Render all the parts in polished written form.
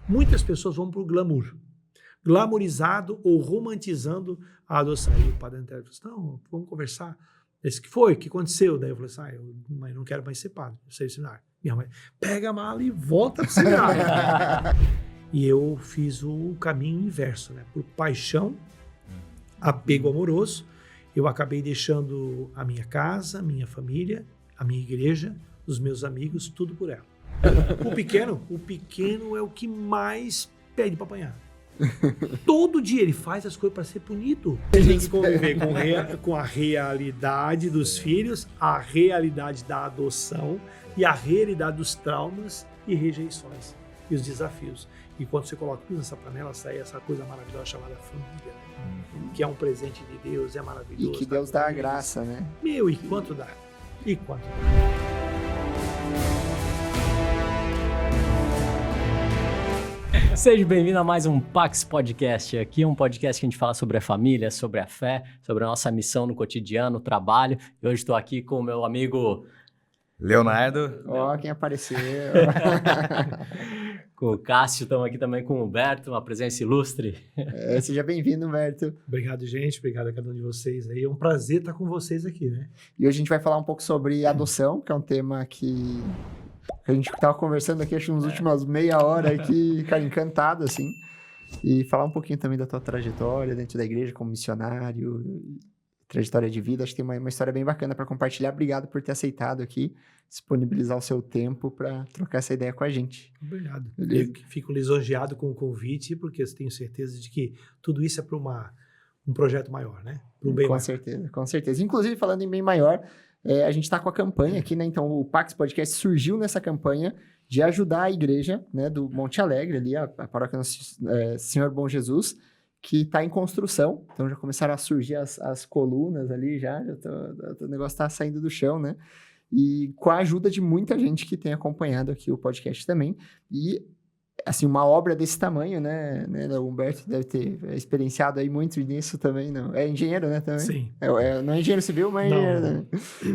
Muitas pessoas vão para o glamour, glamorizado ou romantizando a adoção. E o padre Antero falou assim, não, vamos conversar. Esse que foi? O que aconteceu? Daí eu falei assim, mãe, não quero mais ser padre, eu sei o seminário. Minha mãe, pega a mala e volta para o seminário. E eu fiz o caminho inverso, né? Por paixão, apego amoroso, eu acabei deixando a minha casa, a minha família, a minha igreja, os meus amigos, tudo por ela. O pequeno é o que mais pede para apanhar. Todo dia ele faz as coisas para ser punido. Ele tem que conviver com a realidade dos filhos, a realidade da adoção e a realidade dos traumas e rejeições e os desafios. E quando você coloca tudo nessa panela, sai essa coisa maravilhosa chamada família, que é um presente de Deus, é maravilhoso. E que Deus dá a graça, né? Meu, e quanto dá? E quanto dá? Seja bem-vindo a mais um Pax Podcast. Aqui é um podcast que a gente fala sobre a família, sobre a fé, sobre a nossa missão no cotidiano, no trabalho. E hoje estou aqui com o meu amigo... Leonardo. Ó, quem apareceu. Com o Cássio, estamos aqui também com o Humberto, uma presença ilustre. Seja bem-vindo, Humberto. Obrigado, gente. Obrigado a cada um de vocês aí. É um prazer estar com vocês aqui, né? E hoje a gente vai falar um pouco sobre adoção, que é um tema que a gente estava conversando aqui, acho que nas últimas meia hora aqui, cara, encantado, assim. E falar um pouquinho também da tua trajetória dentro da igreja como missionário, trajetória de vida. Acho que tem uma história bem bacana para compartilhar. Obrigado por ter aceitado aqui, disponibilizar o seu tempo para trocar essa ideia com a gente. Obrigado. Beleza? Eu fico lisonjeado com o convite, porque eu tenho certeza de que tudo isso é para um projeto maior, né? Para um bem maior. Certeza, com certeza. Inclusive, falando em bem maior, a gente está com a campanha aqui, né? Então, o Pax Podcast surgiu nessa campanha de ajudar a igreja, né, do Monte Alegre, ali, a paróquia Senhor Bom Jesus, que está em construção. Então, já começaram a surgir as colunas ali, o negócio está saindo do chão, né? E com a ajuda de muita gente que tem acompanhado aqui o podcast também. E, assim, uma obra desse tamanho, né? O Humberto deve ter experienciado aí muito nisso também, não? É engenheiro, né, também? Sim. Não é engenheiro civil, mas é engenheiro também.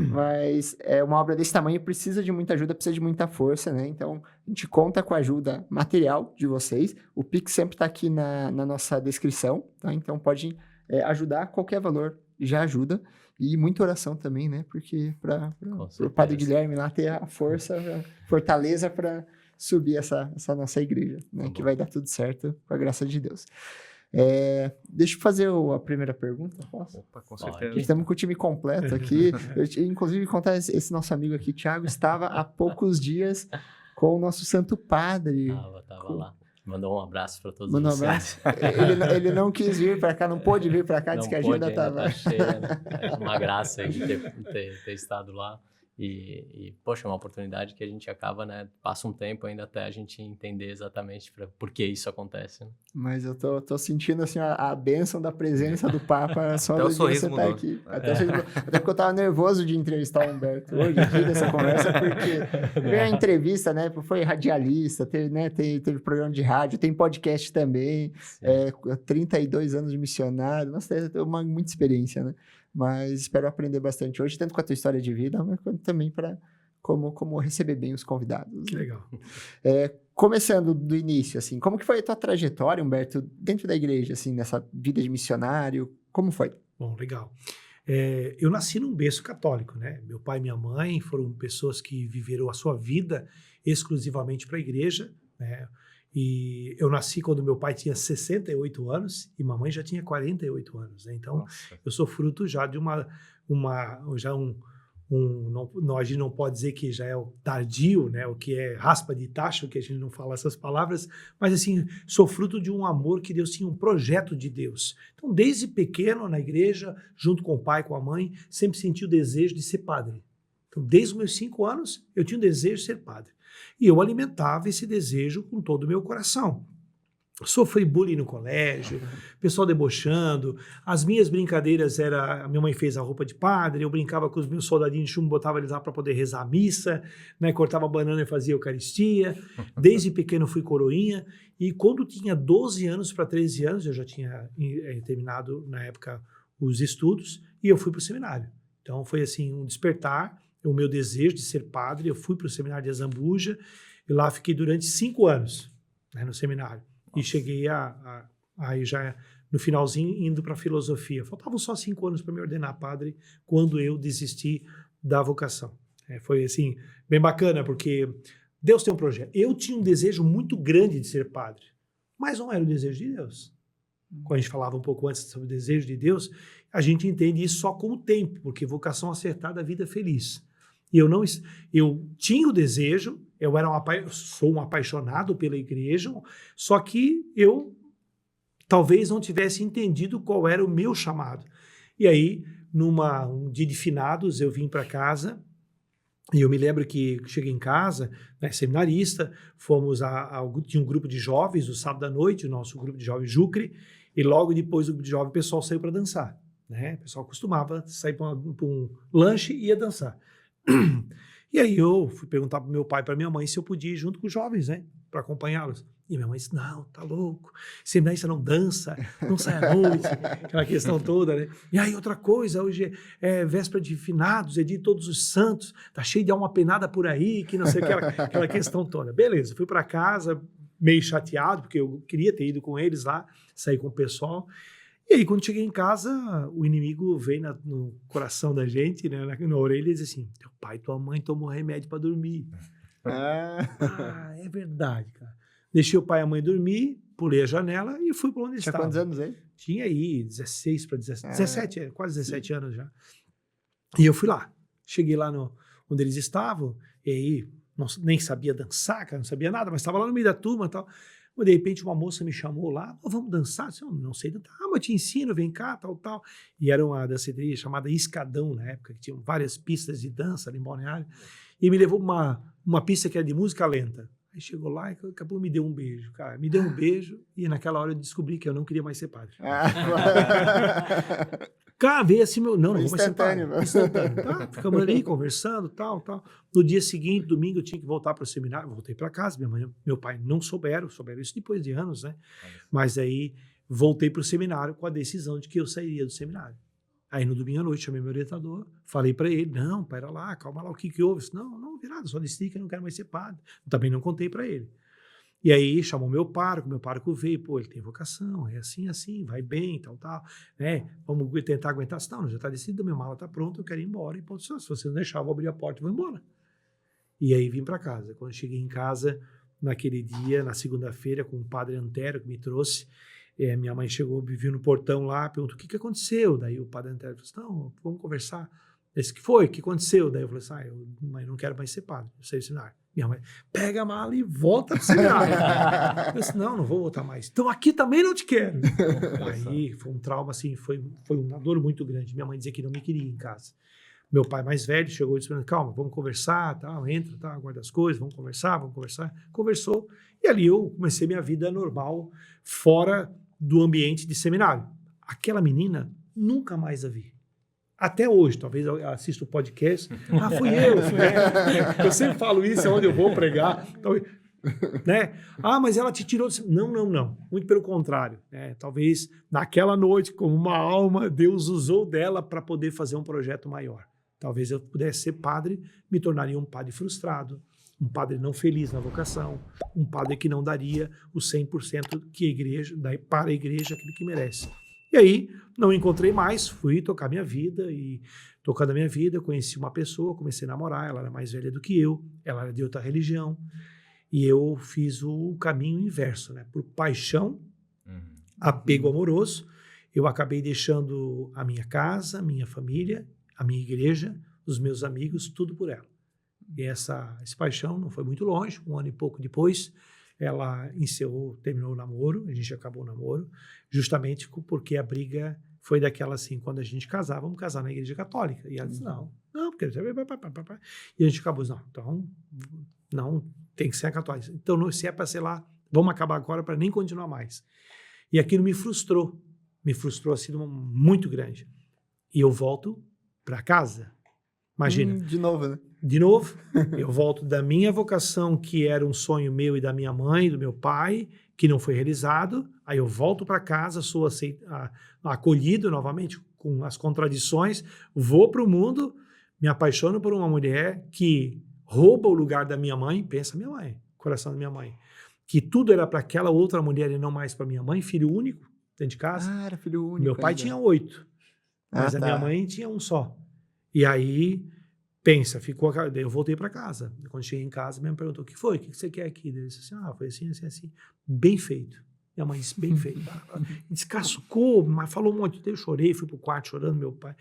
Mas é uma obra desse tamanho, precisa de muita ajuda, precisa de muita força, né? Então, a gente conta com a ajuda material de vocês. O Pix sempre está aqui na nossa descrição, tá? Então, pode ajudar, qualquer valor já ajuda. E muita oração também, né? Porque para o Padre Guilherme lá ter a força, a fortaleza para subir essa nossa igreja, né? Que vai dar tudo certo com a graça de Deus. Deixa eu fazer a primeira pergunta, posso? Opa, com certeza. Estamos com o time completo aqui. Inclusive, contar esse nosso amigo aqui, Thiago, estava há poucos dias com o nosso Santo Padre. Tava lá. Mandou um abraço para todos Mandou vocês. Um abraço. Ele não quis vir para cá, não pôde vir para cá, disse que a agenda estava... Tá cheia, né? É uma graça aí de ter estado lá. E, poxa, é uma oportunidade que a gente acaba, né? Passa um tempo ainda até a gente entender exatamente por que isso acontece. Né? Mas eu tô sentindo, assim, a bênção da presença do Papa só do dia que você tá aqui. Até porque eu tava nervoso de entrevistar o Humberto hoje aqui nessa conversa, porque veio a entrevista, né? Foi radialista, teve programa de rádio, tem podcast também, 32 anos de missionário. Nossa, tem muita experiência, né? Mas espero aprender bastante hoje, tanto com a tua história de vida, mas também para como receber bem os convidados. Que legal. Começando do início, assim, como que foi a tua trajetória, Humberto, dentro da igreja, assim, nessa vida de missionário? Como foi? Bom, legal. Eu nasci num berço católico, né? Meu pai e minha mãe foram pessoas que viveram a sua vida exclusivamente para a igreja, né? E eu nasci quando meu pai tinha 68 anos e mamãe já tinha 48 anos, né? Então, eu sou fruto já de a gente não pode dizer que já é o tardio, né? O que é raspa de tacho, que a gente não fala essas palavras, mas assim, sou fruto de um amor que Deus tinha, um projeto de Deus. Então, desde pequeno na igreja, junto com o pai, com a mãe, sempre senti o desejo de ser padre. Então, desde os meus 5 anos, eu tinha o desejo de ser padre. E eu alimentava esse desejo com todo o meu coração. Sofri bullying no colégio, pessoal debochando. As minhas brincadeiras a minha mãe fez a roupa de padre, eu brincava com os meus soldadinhos de chumbo, botava eles lá para poder rezar a missa, né, cortava banana e fazia eucaristia. Desde pequeno fui coroinha. E quando tinha 12 anos para 13 anos, eu já tinha terminado, na época, os estudos, e eu fui para o seminário. Então foi assim, um despertar, o meu desejo de ser padre. Eu fui para o seminário de Azambuja, e lá fiquei durante 5 anos. né, no seminário. E cheguei aí já no finalzinho indo para filosofia. Faltavam só 5 anos para me ordenar padre quando eu desisti da vocação. Foi assim, bem bacana, porque Deus tem um projeto. Eu tinha um desejo muito grande de ser padre, mas não era o desejo de Deus. Quando a gente falava um pouco antes sobre o desejo de Deus, a gente entende isso só com o tempo, porque vocação acertada, vida feliz. E eu tinha o desejo, sou um apaixonado pela igreja, só que eu talvez não tivesse entendido qual era o meu chamado. E aí, um dia de finados, eu vim para casa, e eu me lembro que cheguei em casa, né, seminarista, tinha um grupo de jovens, no sábado à noite, o nosso grupo de jovens Jucre, e logo depois do grupo de jovens o pessoal saiu para dançar. Né? O pessoal costumava sair para um lanche e ia dançar. E aí eu fui perguntar para meu pai e para minha mãe se eu podia ir junto com os jovens, né, para acompanhá-los. E minha mãe disse, não, tá louco, seminarista não dança, não sai à noite, aquela questão toda, né? E aí outra coisa, hoje é véspera de finados, é dia de todos os santos, tá cheio de alma penada por aí, que não sei, aquela questão toda. Beleza, fui para casa meio chateado, porque eu queria ter ido com eles lá, sair com o pessoal. E aí, quando cheguei em casa, o inimigo veio no coração da gente, né, na orelha, e disse assim, teu pai e tua mãe tomam remédio para dormir. É verdade, cara. Deixei o pai e a mãe dormir, pulei a janela e fui para onde Tinha estava. quantos anos aí? Tinha aí 16 para 17, quase 17 anos já. E eu fui lá. Cheguei lá onde eles estavam, e aí nem sabia dançar, cara, não sabia nada, mas estava lá no meio da turma e tal. Mas, de repente, uma moça me chamou lá, vamos dançar? Eu disse, não sei dançar. Mas eu te ensino, vem cá, tal. E era uma danceteria chamada Escadão, na época, que tinha várias pistas de dança ali em Balneário. E me levou uma pista que era de música lenta. Aí chegou lá e acabou me deu um beijo, cara. Me deu um beijo e naquela hora eu descobri que eu não queria mais ser padre. Cara, veio assim, não vou mais ser padre. Instantâneo. Tá, ficamos ali conversando, tal. No dia seguinte, domingo, eu tinha que voltar para o seminário. Voltei para casa, minha mãe e meu pai não souberam isso depois de anos, né? Mas aí voltei para o seminário com a decisão de que eu sairia do seminário. Aí no domingo à noite chamei meu orientador, falei para ele, não, pera lá, calma lá, o que houve? Disse, não vi nada, só decidi que eu não quero mais ser padre. Também não contei para ele. E aí chamou meu pároco veio, ele tem vocação, é assim, vai bem, tal, né? Vamos tentar aguentar. Não, já está decidido, minha mala está pronta, eu quero ir embora. E pode ser, se você não deixar, eu vou abrir a porta e vou embora. E aí vim para casa. Quando eu cheguei em casa, naquele dia, na segunda-feira, com o padre Antero que me trouxe, minha mãe chegou, me viu no portão lá, perguntou, o que aconteceu? Daí o padre Antero disse, não, vamos conversar. Esse que foi? O que aconteceu? Daí eu falei assim, mãe, não quero mais ser padre, eu sei ensinar. Minha mãe, pega a mala e volta para o seminário. Eu disse, não vou voltar mais. Então aqui também não te quero. Aí foi um trauma, assim, foi uma dor muito grande. Minha mãe dizia que não me queria em casa. Meu pai mais velho chegou e disse, calma, vamos conversar, entra, guarda as coisas, vamos conversar. Conversou, e ali eu comecei minha vida normal, fora do ambiente de seminário. Aquela menina, nunca mais a vi. Até hoje, talvez eu assista o podcast. Fui eu. Eu sempre falo isso, é onde eu vou pregar. Então, né? Mas ela te tirou... Não. Muito pelo contrário. Né? Talvez naquela noite, como uma alma, Deus usou dela para poder fazer um projeto maior. Talvez eu pudesse ser padre, me tornaria um padre frustrado, um padre não feliz na vocação, um padre que não daria o 100% que a igreja, para a igreja aquilo que merece. E aí, não encontrei mais, fui tocar minha vida, e tocando a minha vida, conheci uma pessoa, comecei a namorar, ela era mais velha do que eu, ela era de outra religião, e eu fiz o caminho inverso, né? Por paixão, apego amoroso, eu acabei deixando a minha casa, a minha família, a minha igreja, os meus amigos, tudo por ela. E essa paixão não foi muito longe, 1 ano e pouco depois, ela terminou o namoro, a gente acabou o namoro, justamente porque a briga foi daquela assim, quando a gente casar, vamos casar na igreja católica. E ela disse, não, porque... E a gente acabou, não, tem que ser a católica. Então, se é para ser lá, vamos acabar agora para nem continuar mais. E aquilo me frustrou assim, muito grande. E eu volto para casa. Imagina. De novo, né? De novo, eu volto da minha vocação, que era um sonho meu e da minha mãe, do meu pai, que não foi realizado. Aí eu volto para casa, sou acolhido novamente com as contradições, vou para o mundo, me apaixono por uma mulher que rouba o lugar da minha mãe, pensa minha mãe, coração da minha mãe, que tudo era para aquela outra mulher e não mais para minha mãe, filho único, dentro de casa. Ah, era filho único. Meu pai ainda. tinha 8, mas a minha mãe tinha um só. E aí, pensa, daí eu voltei para casa. Quando cheguei em casa, minha mãe perguntou, o que foi? O que você quer aqui? Daí eu disse assim, foi assim, assim, assim. Bem feito. Minha mãe disse, bem feito. Descascou, mas falou um monte. Eu chorei, fui pro quarto chorando, meu pai.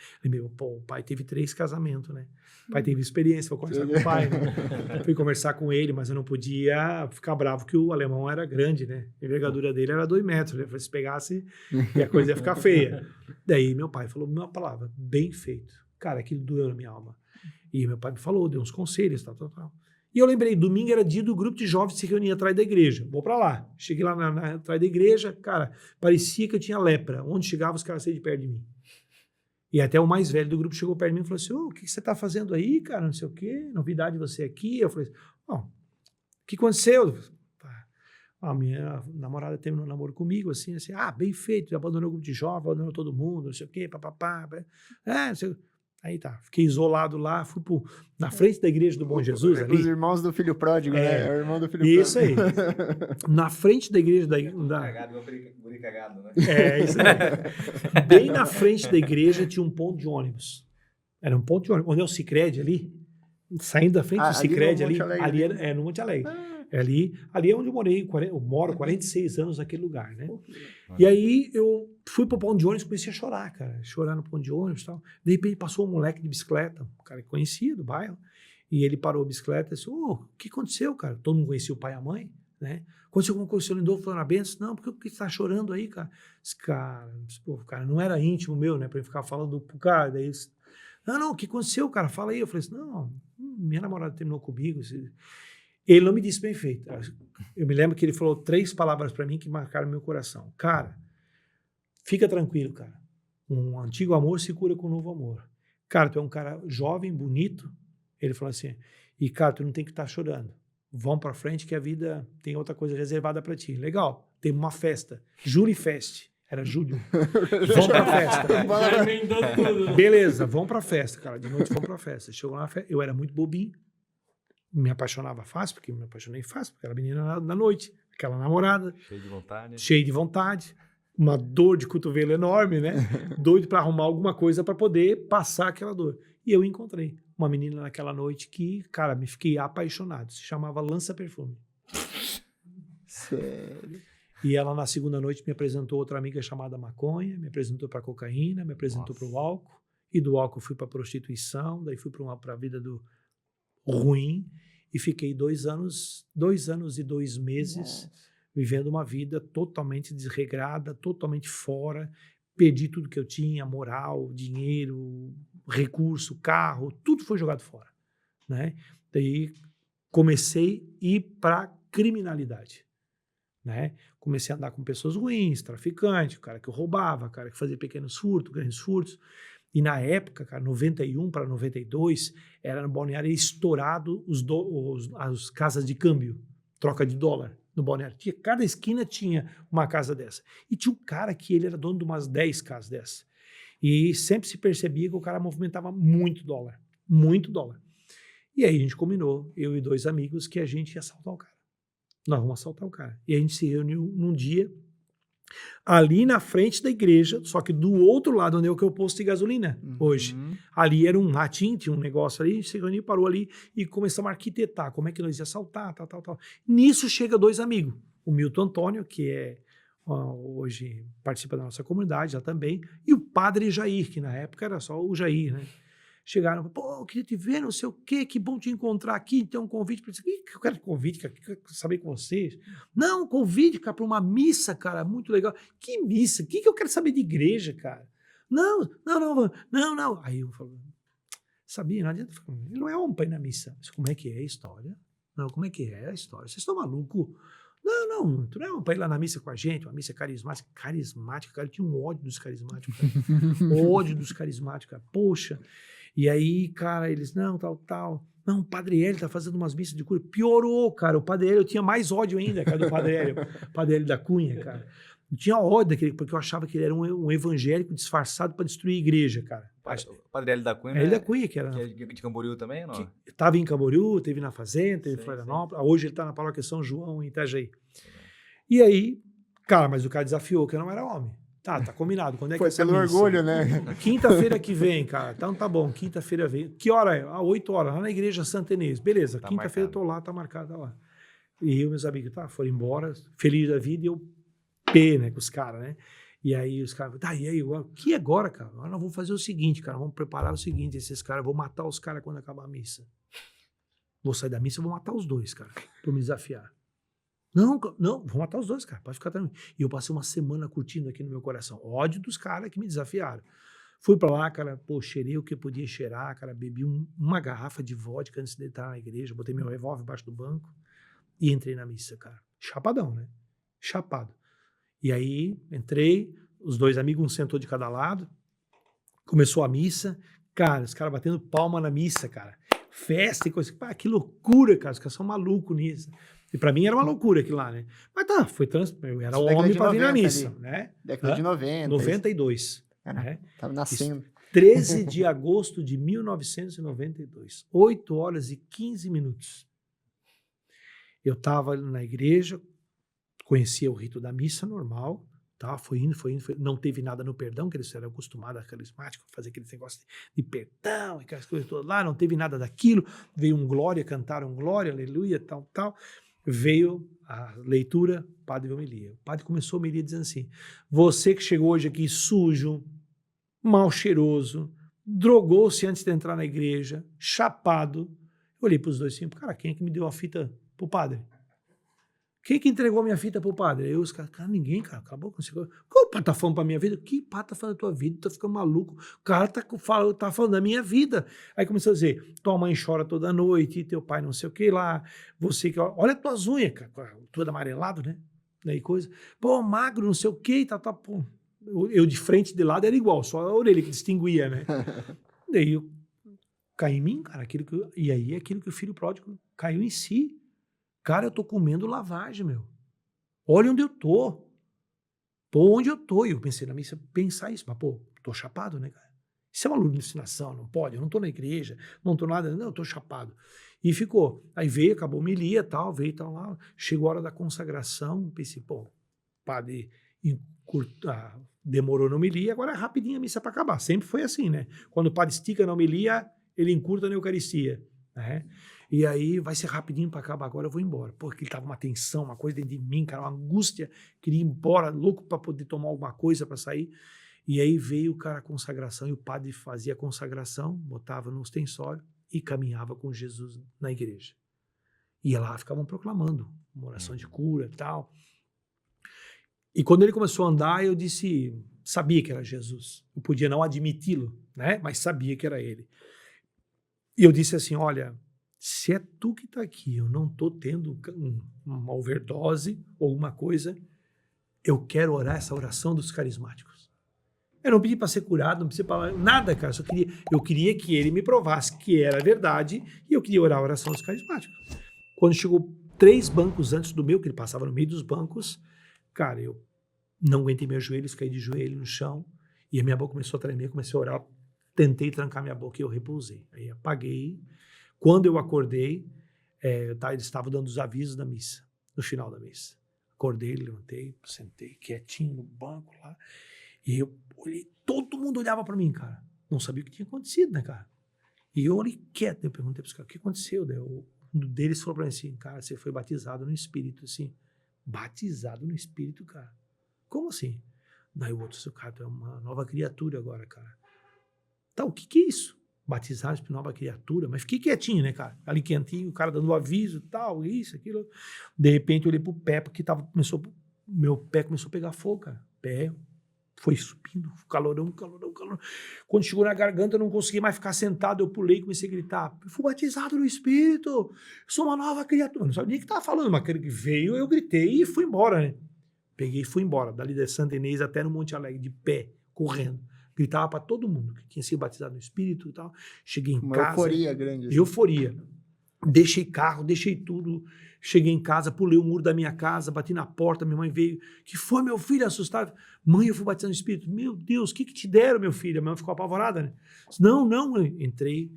O pai teve 3 casamentos, né? O pai teve experiência, vou conversar com o pai. Né? Fui conversar com ele, mas eu não podia ficar bravo, que o alemão era grande, né? A envergadura dele era 2 metros, né? Eu falei, se pegasse, e a coisa ia ficar feia. Daí meu pai falou uma palavra, bem feito. Cara, aquilo doeu na minha alma. E meu pai me falou, deu uns conselhos, tal. E eu lembrei, domingo era dia do grupo de jovens que se reunia atrás da igreja. Vou pra lá. Cheguei lá atrás da igreja, cara, parecia que eu tinha lepra. Onde chegava, os caras saíam de perto de mim. E até o mais velho do grupo chegou perto de mim e falou assim, o que você tá fazendo aí, cara? Não sei o quê, novidade você aqui. Eu falei, o que aconteceu? A minha namorada terminou um namoro comigo, assim, bem feito, abandonou o grupo de jovens, abandonou todo mundo, não sei o quê, papapá. Não sei o quê. Aí tá, fiquei isolado lá, fui na frente da igreja do Bom Jesus ali. Os irmãos do filho pródigo, né? É o irmão do filho isso pródigo. Isso aí. Na frente da igreja Cagado, guri cagado, né? Isso aí. Bem na frente da igreja tinha um ponto de ônibus. Era um ponto de ônibus. Onde é o Sicredi ali, saindo da frente do Sicredi ali era no Monte Alegre. Ali é onde eu morei, eu moro 46 anos naquele lugar, né? E aí eu fui pro ponto de ônibus e comecei a chorar, cara. Chorar no ponto de ônibus e tal. De repente passou um moleque de bicicleta, um cara que conhecia do bairro, e ele parou a bicicleta e disse, o que aconteceu, cara? Todo mundo conhecia o pai e a mãe, né? Aconteceu alguma coisa, o senhor Lindolfo falando a benção? Não, por que você tá chorando aí, cara? Esse cara, não era íntimo meu, né? Pra eu ficar falando pro cara, daí eles, não, o que aconteceu, cara? Fala aí. Eu falei assim, não, minha namorada terminou comigo, Ele não me disse bem feito. Eu me lembro que ele falou 3 palavras para mim que marcaram meu coração. Cara, fica tranquilo, cara. Um antigo amor se cura com um novo amor. Cara, tu é um cara jovem, bonito. Ele falou assim, e cara, tu não tem que estar chorando. Vamos para frente que a vida tem outra coisa reservada para ti. Legal, tem uma festa. Júlio Fest. Era julho. Vamos pra festa. Beleza, vamos pra festa, cara. De noite vamos pra festa. Chegou na festa, eu era muito bobinho. Me apaixonava fácil, porque me apaixonei fácil, porque era menina na noite, aquela namorada. Cheio de vontade. Uma dor de cotovelo enorme, né? Doido para arrumar alguma coisa para poder passar aquela dor. E eu encontrei uma menina naquela noite que, cara, me fiquei apaixonado. Se chamava Lança Perfume. Sério? E ela, na segunda noite, me apresentou outra amiga chamada Maconha, me apresentou para cocaína, me apresentou para o álcool. E do álcool fui para prostituição, daí fui para a vida do ruim e fiquei 2 anos e 2 meses vivendo uma vida totalmente desregrada, totalmente fora, perdi tudo que eu tinha, moral, dinheiro, recurso, carro, tudo foi jogado fora, né? Daí comecei a ir para criminalidade, né? Comecei a andar com pessoas ruins, traficante, cara que roubava, cara que fazia pequenos furtos, grandes furtos. E na época, cara, 91 para 92, era no Balneário estourado as casas de câmbio, troca de dólar no Balneário. Cada esquina tinha uma casa dessa. E tinha um cara que ele era dono de umas 10 casas dessas. E sempre se percebia que o cara movimentava muito dólar. Muito dólar. E aí a gente combinou, eu e 2 amigos, que a gente ia assaltar o cara. Nós vamos assaltar o cara. E a gente se reuniu num dia ali na frente da igreja, só que do outro lado, onde é o posto de gasolina hoje. Ali era um ratinho, tinha um negócio ali, a gente se reuniu, parou ali e começamos a arquitetar como é que nós ia assaltar, tal. Nisso chega 2 amigos, o Milton Antônio, que hoje participa da nossa comunidade já também, e o padre Jair, que na época era só o Jair, né? Chegaram, eu queria te ver, não sei o quê, que bom te encontrar aqui, tem um convite para isso. Eu quero convite, cara, quero saber com vocês. Não, convite, cara, para uma missa, cara, muito legal. Que missa? O que eu quero saber de igreja, cara? Não. Aí eu falo, sabia, não adianta, ele não é homem para ir na missa. Mas como é que é a história? Não, como é que é a história? Vocês estão malucos? Não, tu não é homem para ir lá na missa com a gente, uma missa carismática. Carismática, cara, eu tinha um ódio dos carismáticos, cara. Ódio dos carismáticos, cara. Poxa. E aí, cara, eles, não, tal. Não, o Padre Hélio tá fazendo umas missas de cura. Piorou, cara. O Padre Hélio, eu tinha mais ódio ainda, cara, do Padre Hélio. Padre Hélio da Cunha, cara. Eu tinha ódio daquele, porque eu achava que ele era um evangélico disfarçado para destruir a igreja, cara. O Padre Hélio da Cunha, Hélio da Cunha, que era... Que é de Camboriú também, não? Estava em Camboriú, teve na Fazenda, teve em Florianópolis. Hoje ele está na paróquia São João, em Itajaí. E aí, cara, mas o cara desafiou que eu não era homem. Tá combinado. Quando é que Foi essa pelo missa? orgulho, né? Quinta-feira que vem, cara. Então tá bom, quinta-feira vem. Que hora é? 8 horas, lá na igreja Santa Inês. Beleza, Tá quinta-feira eu marcado. tô lá, tá marcado, tá lá. E eu, meus amigos, foram embora, feliz da vida, e eu pé, né, com os caras, né? E aí os caras, e aí, o que agora, cara? Agora nós vamos fazer o seguinte, cara, vamos preparar o seguinte, esses caras, vou matar os caras quando acabar a missa. Vou sair da missa, vou matar os dois, cara, pra me desafiar. Não, vou matar os dois, cara, pode ficar tranquilo. E eu passei uma semana curtindo aqui no meu coração, ódio dos caras que me desafiaram. Fui pra lá, cara, pô, cheirei o que eu podia cheirar, cara, bebi uma garrafa de vodka antes de entrar na igreja, botei meu revólver embaixo do banco e entrei na missa, cara. Chapadão, né? Chapado. E aí, entrei, os dois amigos, um sentou de cada lado, começou a missa, cara, os caras batendo palma na missa, cara. Festa e coisa. Pá, que loucura, cara, os caras são malucos nisso. E pra mim era uma loucura aquilo lá, né? Mas tá, eu era Isso década homem de pra vir na 90 missa, ali. né? Década de 90. 92. Caraca, Né? tava nascendo. 13 de agosto de 1992. 8 horas e 15 minutos. Eu estava na igreja, conhecia o rito da missa normal, tá? Foi indo, não teve nada no perdão, que eles eram acostumados a carismático, fazer aquele negócio de perdão, aquelas coisas todas lá, não teve nada daquilo. Veio um glória, cantaram glória, aleluia, tal. Veio a leitura, padre homilia. O padre começou a homilia dizendo assim: você que chegou hoje aqui sujo, mal cheiroso, drogou-se antes de entrar na igreja, chapado. Eu olhei para os dois assim, cara, quem é que me deu a fita pro padre? Quem que entregou a minha fita pro padre? Aí os caras, ninguém, cara, acabou com isso. Qual o tá falando pra minha vida? Que pata tá falando da tua vida? Tu tá ficando maluco. O cara tá falando da minha vida. Aí começou a dizer, tua mãe chora toda noite, teu pai não sei o que lá, você que... Olha as tuas unhas, cara, tudo amarelado, né? Daí coisa. Pô, magro, não sei o que, tá, pô. Eu de frente, de lado, era igual, só a orelha que distinguia, né? Daí eu caí em mim, cara, e aí aquilo que o filho pródigo caiu em si. Cara, eu tô comendo lavagem, meu. Olha onde eu tô. Pô, onde eu tô? E eu pensei na missa, pensar isso, mas pô, tô chapado, né, cara? Isso é uma alucinação, não pode, eu não tô na igreja, não tô nada, não, eu tô chapado. E ficou. Aí veio, acabou a homilia, tal, veio tal lá, chegou a hora da consagração, pensei, pô, padre demorou na homilia, agora é rapidinho a missa para acabar. Sempre foi assim, né? Quando o padre estica na homilia, ele encurta na Eucaristia, né? E aí vai ser rapidinho para acabar, agora eu vou embora. Porque ele tava uma tensão, uma coisa dentro de mim, cara, uma angústia, queria ir embora, louco para poder tomar alguma coisa para sair. E aí veio, cara, a consagração, e o padre fazia a consagração, botava no ostensório e caminhava com Jesus na igreja. E lá ficavam proclamando uma oração de cura e tal. E quando ele começou a andar, eu sabia que era Jesus. Eu podia não admiti-lo, né? Mas sabia que era ele. E eu disse assim, olha, se é tu que está aqui, eu não estou tendo uma overdose ou alguma coisa, eu quero orar essa oração dos carismáticos. Eu não pedi para ser curado, não pedi para nada, cara. Eu queria que ele me provasse que era verdade e eu queria orar a oração dos carismáticos. Quando chegou 3 bancos antes do meu, que ele passava no meio dos bancos, cara, eu não aguentei meus joelhos, caí de joelho no chão e a minha boca começou a tremer, comecei a orar, tentei trancar minha boca e eu repousei. Aí apaguei. Quando eu acordei, eles estavam dando os avisos da missa, no final da missa. Acordei, levantei, sentei quietinho no banco lá e eu olhei, todo mundo olhava para mim, cara. Não sabia o que tinha acontecido, né, cara? E eu olhei quieto, eu perguntei para os caras, o que aconteceu? Daí um deles falou para mim assim, cara, você foi batizado no Espírito, assim. Batizado no Espírito, cara? Como assim? Daí o outro disse, cara, tu é uma nova criatura agora, cara. Tá, o que é isso? Batizado por nova criatura? Mas fiquei quietinho, né, cara? Ali quietinho, o cara dando aviso, tal, isso, aquilo. De repente eu olhei pro pé, porque meu pé começou a pegar fogo, cara. Pé foi subindo, calorão. Quando chegou na garganta, eu não consegui mais ficar sentado, eu pulei e comecei a gritar, eu fui batizado no Espírito, eu sou uma nova criatura. Eu não sabia nem o que estava falando, mas aquele que veio, eu gritei e fui embora, né? Peguei e fui embora, dali de Santa Inês até no Monte Alegre, de pé, correndo. Gritava para todo mundo que tinha sido batizado no Espírito e tal. Cheguei em casa. Euforia grande. Assim. Euforia. Deixei carro, deixei tudo. Cheguei em casa, pulei o muro da minha casa, bati na porta, minha mãe veio. Que foi, meu filho, assustado? Mãe, eu fui batizado no Espírito. Meu Deus, o que te deram, meu filho? A minha mãe ficou apavorada, né? Não, entrei.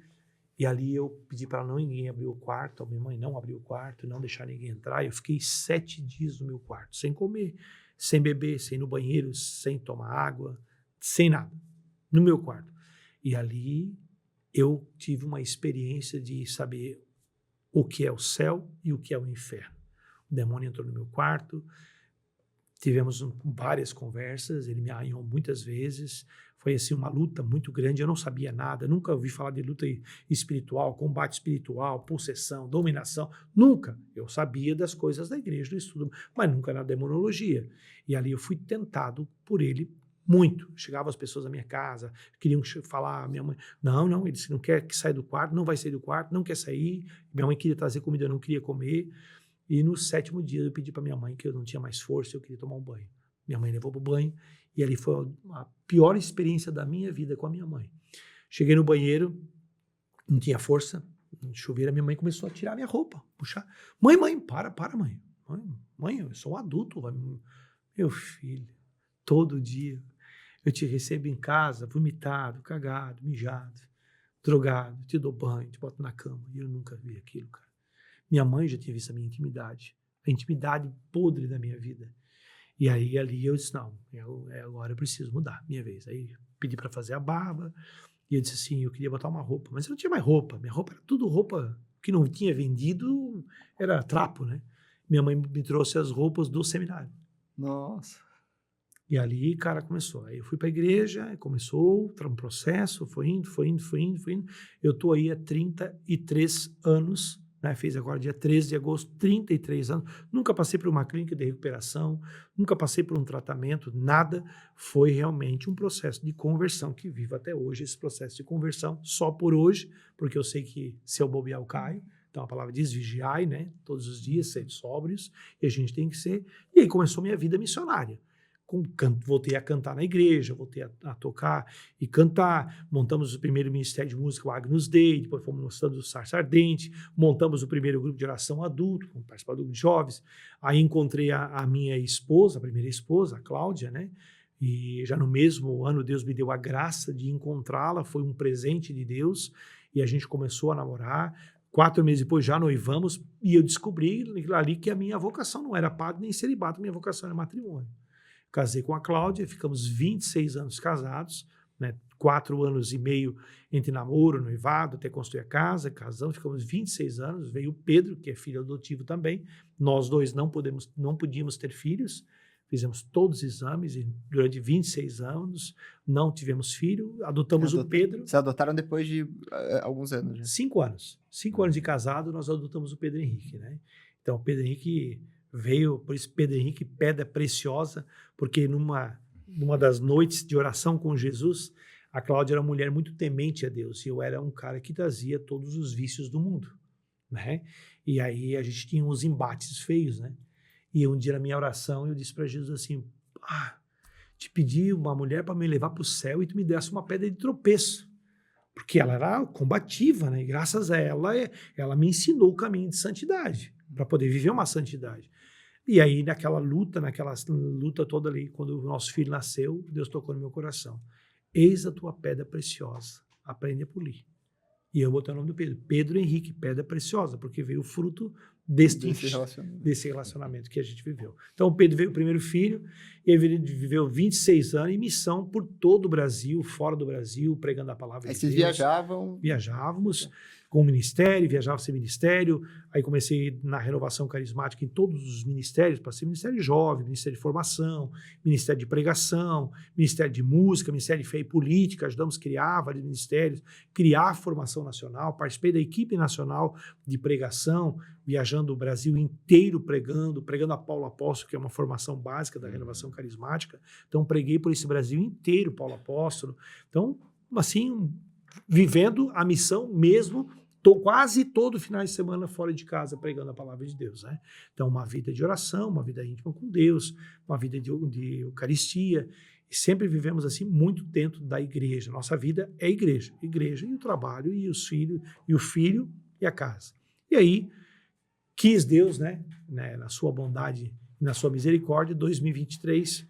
E ali eu pedi para ninguém abrir o quarto, a minha mãe não abriu o quarto, não deixar ninguém entrar. Eu fiquei 7 dias no meu quarto, sem comer, sem beber, sem ir no banheiro, sem tomar água, sem nada, no meu quarto. E ali eu tive uma experiência de saber o que é o céu e o que é o inferno. O demônio entrou no meu quarto, tivemos várias conversas, ele me arranhou muitas vezes, foi assim uma luta muito grande, eu não sabia nada, nunca ouvi falar de luta espiritual, combate espiritual, possessão, dominação, nunca. Eu sabia das coisas da igreja, do estudo, mas nunca na demonologia. E ali eu fui tentado por ele muito. Chegavam as pessoas à minha casa, queriam falar, minha mãe, não, ele disse, não quer que saia do quarto, não vai sair do quarto, não quer sair, minha mãe queria trazer comida, eu não queria comer. E no 7º dia eu pedi para minha mãe que eu não tinha mais força, eu queria tomar um banho. Minha mãe levou para o banho e ali foi a pior experiência da minha vida com a minha mãe. Cheguei no banheiro, não tinha força, no chuveiro, a minha mãe começou a tirar minha roupa, puxar. Mãe, para, mãe. Mãe, eu sou um adulto. Meu filho, todo dia eu te recebo em casa, vomitado, cagado, mijado, drogado, te dou banho, te boto na cama. E eu nunca vi aquilo, cara. Minha mãe já tinha visto a minha intimidade, a intimidade podre da minha vida. E aí, ali eu disse, não, agora eu preciso mudar, minha vez. Aí pedi para fazer a barba, e eu disse assim, eu queria botar uma roupa, mas eu não tinha mais roupa, minha roupa era tudo roupa que não tinha vendido, era trapo, né? Minha mãe me trouxe as roupas do seminário. Nossa. E ali, cara, começou. Aí eu fui para a igreja, começou um processo, foi indo. Eu estou aí há 33 anos, né? Fez agora dia 13 de agosto, 33 anos. Nunca passei por uma clínica de recuperação, nunca passei por um tratamento, nada. Foi realmente um processo de conversão que vivo até hoje, esse processo de conversão, só por hoje, porque eu sei que se eu bobear eu caio. Então a palavra diz vigiai, né? Todos os dias, sede sóbrios, e a gente tem que ser. E aí começou minha vida missionária. Voltei a cantar na igreja, voltei a tocar e cantar, montamos o primeiro ministério de música, o Agnus Dei, depois fomos mostrando o Sarça Ardente, montamos o primeiro grupo de oração adulto, como participar do grupo de jovens, aí encontrei a minha esposa, a primeira esposa, a Cláudia, né? E já no mesmo ano Deus me deu a graça de encontrá-la, foi um presente de Deus, e a gente começou a namorar. 4 meses depois já noivamos, e eu descobri ali que a minha vocação não era padre nem celibato, minha vocação era matrimônio. Casei com a Cláudia, ficamos 26 anos casados, né? 4 anos e meio entre namoro, noivado, até construir a casa, casamos, ficamos 26 anos, veio o Pedro, que é filho adotivo também, nós dois não podíamos ter filhos, fizemos todos os exames e durante 26 anos não tivemos filho, adotamos o Pedro. Vocês adotaram depois de alguns anos, né? 5 anos. 5 anos de casado, nós adotamos o Pedro Henrique, né? Então, o Pedro Henrique veio, por isso Pedro Henrique, pedra preciosa, porque numa das noites de oração com Jesus, a Cláudia era uma mulher muito temente a Deus, e eu era um cara que trazia todos os vícios do mundo, né? E aí a gente tinha uns embates feios, né? E um dia na minha oração eu disse para Jesus assim, te pedi uma mulher para me levar para o céu e tu me desse uma pedra de tropeço, porque ela era combativa, né? E graças a ela me ensinou o caminho de santidade, para poder viver uma santidade. E aí, naquela luta toda ali, quando o nosso filho nasceu, Deus tocou no meu coração. Eis a tua pedra preciosa, aprende a polir. E eu botei o nome do Pedro, Pedro Henrique, pedra preciosa, porque veio o fruto desse relacionamento que a gente viveu. Então, o Pedro veio o primeiro filho, e ele viveu 26 anos em missão por todo o Brasil, fora do Brasil, pregando a palavra de Deus. Aí vocês viajavam? Viajávamos com o ministério, viajava sem ministério, aí comecei na renovação carismática em todos os ministérios, passei ministério jovem, ministério de formação, ministério de pregação, ministério de música, ministério de fé e política, ajudamos a criar vários ministérios, criar a formação nacional, participei da equipe nacional de pregação, viajando o Brasil inteiro pregando a Paulo Apóstolo, que é uma formação básica da renovação carismática, então preguei por esse Brasil inteiro, Paulo Apóstolo, então, assim, vivendo a missão mesmo, quase todo final de semana fora de casa pregando a palavra de Deus, né? Então, uma vida de oração, uma vida íntima com Deus, uma vida de Eucaristia, e sempre vivemos assim muito dentro da igreja. Nossa vida é igreja e o trabalho, e os filhos, e o filho e a casa. E aí, quis Deus, né, na sua bondade e na sua misericórdia, 2023,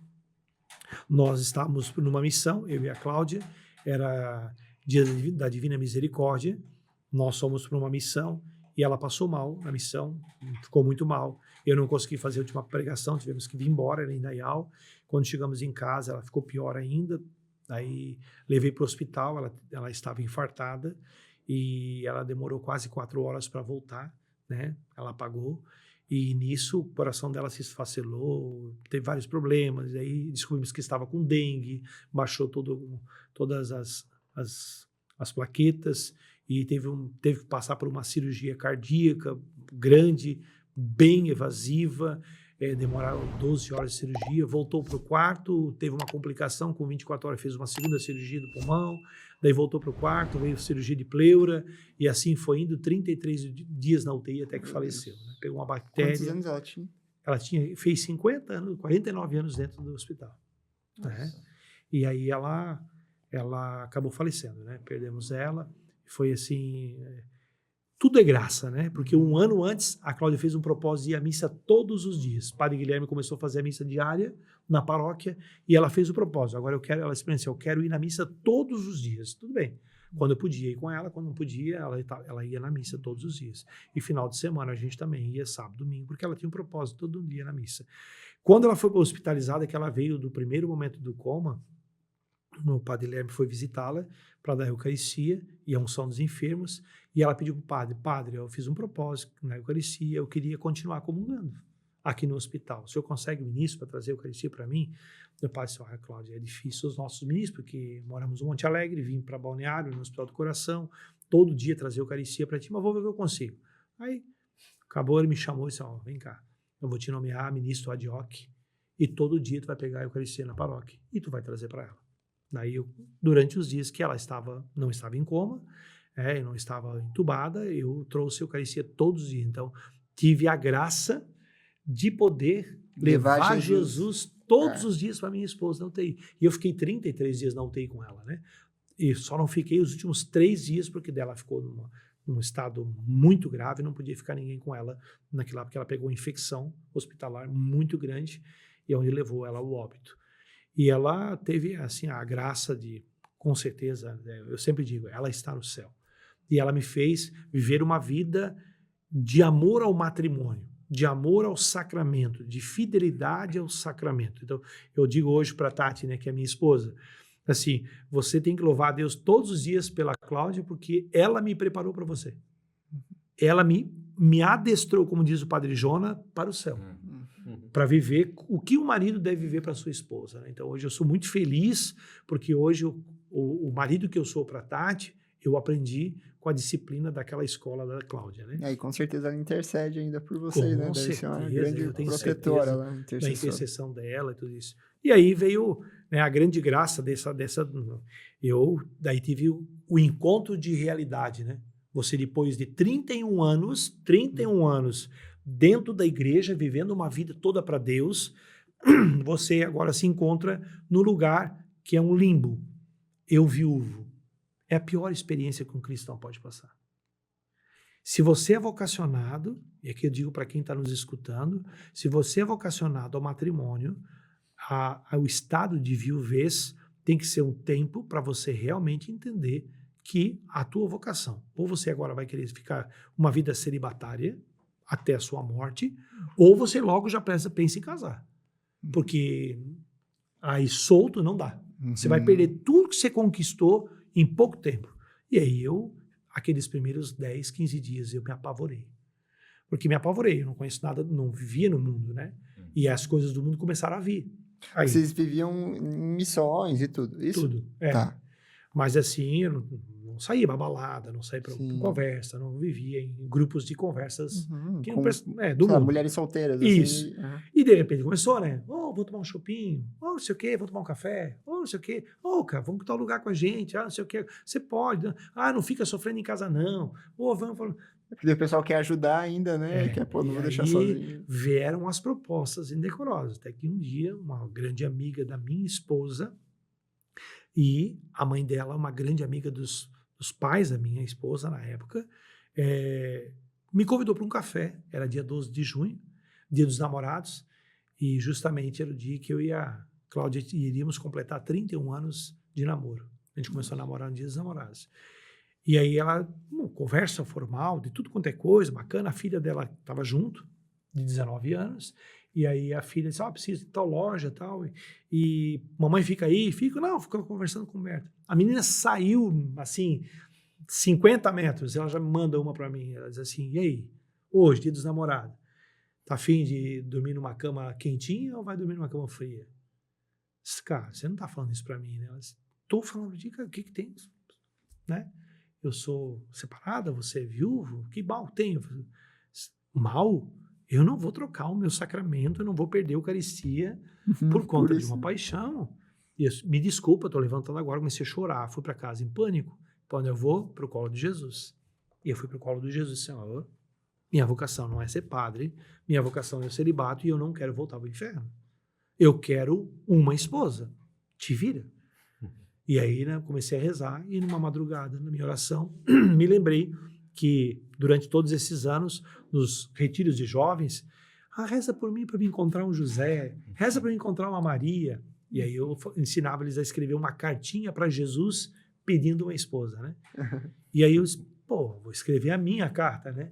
nós estávamos numa missão, eu e a Cláudia, era Dia da Divina Misericórdia, nós fomos para uma missão e ela passou mal na missão, ficou muito mal. Eu não consegui fazer a última pregação, tivemos que vir embora, era em Indaial. Quando chegamos em casa, ela ficou pior ainda. Aí levei para o hospital, ela estava infartada e ela demorou quase 4 horas para voltar, né? Ela apagou. E nisso o coração dela se esfacelou, teve vários problemas. Aí descobrimos que estava com dengue, baixou todas as plaquetas e teve que passar por uma cirurgia cardíaca grande, bem evasiva. Demoraram 12 horas de cirurgia, voltou para o quarto, teve uma complicação, com 24 horas fez uma segunda cirurgia do pulmão, daí voltou para o quarto, veio cirurgia de pleura, e assim foi indo 33 dias na UTI até que faleceu. Né? Pegou uma bactéria. Quantos anos ela tinha? Ela fez 50 anos, 49 anos dentro do hospital. Né? E aí ela acabou falecendo, né? Perdemos ela, foi assim... Tudo é graça, né? Porque um ano antes, a Cláudia fez um propósito de ir à missa todos os dias. O padre Guilherme começou a fazer a missa diária na paróquia e ela fez o propósito. Agora ela experienciou, eu quero ir na missa todos os dias. Tudo bem. Quando eu podia ir com ela, quando não podia, ela ia na missa todos os dias. E final de semana a gente também ia sábado, domingo, porque ela tinha um propósito todo dia na missa. Quando ela foi hospitalizada, que ela veio do primeiro momento do coma, o padre Guilherme foi visitá-la para dar a Eucaristia e a unção dos enfermos, e ela pediu para o padre, eu fiz um propósito na Eucaristia, eu queria continuar comungando aqui no hospital. O senhor consegue ministro para trazer a Eucaristia para mim? O padre disse, Cláudia, é difícil os nossos ministros, porque moramos no Monte Alegre, vim para Balneário, no Hospital do Coração, todo dia trazer a Eucaristia para ti, mas vou ver o que eu consigo. Aí, acabou, ele me chamou e disse, vem cá, eu vou te nomear ministro ad hoc, e todo dia tu vai pegar a Eucaristia na paróquia, e tu vai trazer para ela. Daí, durante os dias que ela não estava em coma, não estava entubada, eu trouxe a Eucaristia todos os dias. Então, tive a graça de poder levar Jesus todos os dias para minha esposa na UTI. E eu fiquei 33 dias na UTI com ela, né? E só não fiquei os últimos 3 dias, porque dela ficou num estado muito grave, não podia ficar ninguém com ela naquilo lá, porque ela pegou uma infecção hospitalar muito grande, e onde levou ela ao óbito. E ela teve, assim, a graça de, com certeza, eu sempre digo, ela está no céu. E ela me fez viver uma vida de amor ao matrimônio, de amor ao sacramento, de fidelidade ao sacramento. Então, eu digo hoje para a Tati, né, que é minha esposa, assim, você tem que louvar a Deus todos os dias pela Cláudia, porque ela me preparou para você. Ela me adestrou, como diz o Padre Jona, para o céu. Para viver o que o marido deve viver para sua esposa. Né? Então, hoje eu sou muito feliz, porque hoje o marido que eu sou para a Tati, eu aprendi com a disciplina daquela escola da Cláudia. Né? E aí, com certeza, ela intercede ainda por você, né? Deve ser uma grande protetora lá, da intercessão dela e tudo isso. E aí veio, né, a grande graça dessa... Eu daí tive o encontro de realidade, né? Você, depois de 31 anos dentro da igreja, vivendo uma vida toda para Deus, você agora se encontra no lugar que é um limbo. Eu viúvo. É a pior experiência que um cristão pode passar. Se você é vocacionado, e aqui eu digo para quem está nos escutando, se você é vocacionado ao matrimônio, ao estado de viuvez, tem que ser um tempo para você realmente entender que a tua vocação, ou você agora vai querer ficar uma vida celibatária até a sua morte, ou você logo já pensa em casar. Porque aí solto não dá. Você vai perder tudo que você conquistou em pouco tempo. E aí aqueles primeiros 10, 15 dias, eu me apavorei. Porque me apavorei, eu não conheço nada, não vivia no mundo, né? E as coisas do mundo começaram a vir. Aí, vocês viviam em missões e tudo, isso? Tudo, Tá. Mas assim, eu não saía para balada, não saía para conversa, não vivia em grupos de conversas que do mundo. Mulheres solteiras. Isso. Assim, E de repente começou, né? Vou tomar um chopinho, não sei o quê, vou tomar um café, não sei o quê. Cara, vamos para tal lugar com a gente, não sei o quê. Você pode, não fica sofrendo em casa não. Vamos. Porque o pessoal quer ajudar ainda, né? Não vou deixar sozinho. Vieram as propostas indecorosas. Até que um dia, uma grande amiga da minha esposa e a mãe dela, uma grande amiga dos pais da minha esposa na época, me convidou para um café. Era dia 12 de junho, dia dos namorados, e justamente era o dia que eu e a Cláudia iríamos completar 31 anos de namoro. A gente começou a namorar no dia dos namorados. E aí ela, conversa formal, de tudo quanto é coisa, bacana. A filha dela estava junto, de 19 anos. E aí a filha disse, preciso de tal loja e tal. E mamãe fica aí? Não, fica conversando com o Humberto. A menina saiu, assim, 50 metros. Ela já manda uma para mim. Ela diz assim, e aí? Hoje, dia dos namorados. Tá afim de dormir numa cama quentinha ou vai dormir numa cama fria? Cara, você não tá falando isso para mim, né? Tô falando de o que tem, né? Eu sou separada, você é viúvo, que mal tenho? Mal? Eu não vou trocar o meu sacramento, eu não vou perder a Eucaristia por conta de uma paixão. Me desculpa, estou levantando agora, comecei a chorar, fui para casa em pânico. Quando eu vou para o colo de Jesus. E eu fui para o colo de Jesus, Senhor, minha vocação não é ser padre, minha vocação é o celibato e eu não quero voltar para o inferno. Eu quero uma esposa, te vira. E aí, né, comecei a rezar e numa madrugada, na minha oração, me lembrei que durante todos esses anos, nos retiros de jovens, reza por mim para me encontrar um José, reza para me encontrar uma Maria. E aí eu ensinava eles a escrever uma cartinha para Jesus pedindo uma esposa, né? E aí eu disse, vou escrever a minha carta, né?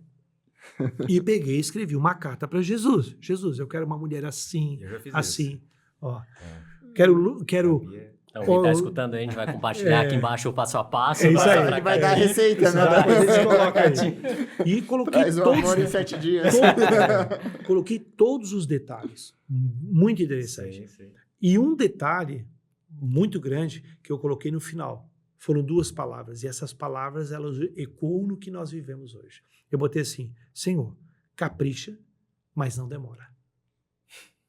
E peguei e escrevi uma carta para Jesus. Jesus, eu quero uma mulher assim, assim. Ó, quero Então, quem está escutando aí, a gente vai compartilhar aqui embaixo o passo a passo. Isso aí, ele vai dar a receita, né? E coloquei Traz o amor em 7 dias. Coloquei todos os detalhes. Muito interessante. Sim. E um detalhe muito grande que eu coloquei no final. Foram 2 palavras. E essas palavras, elas ecoam no que nós vivemos hoje. Eu botei assim, Senhor, capricha, mas não demora.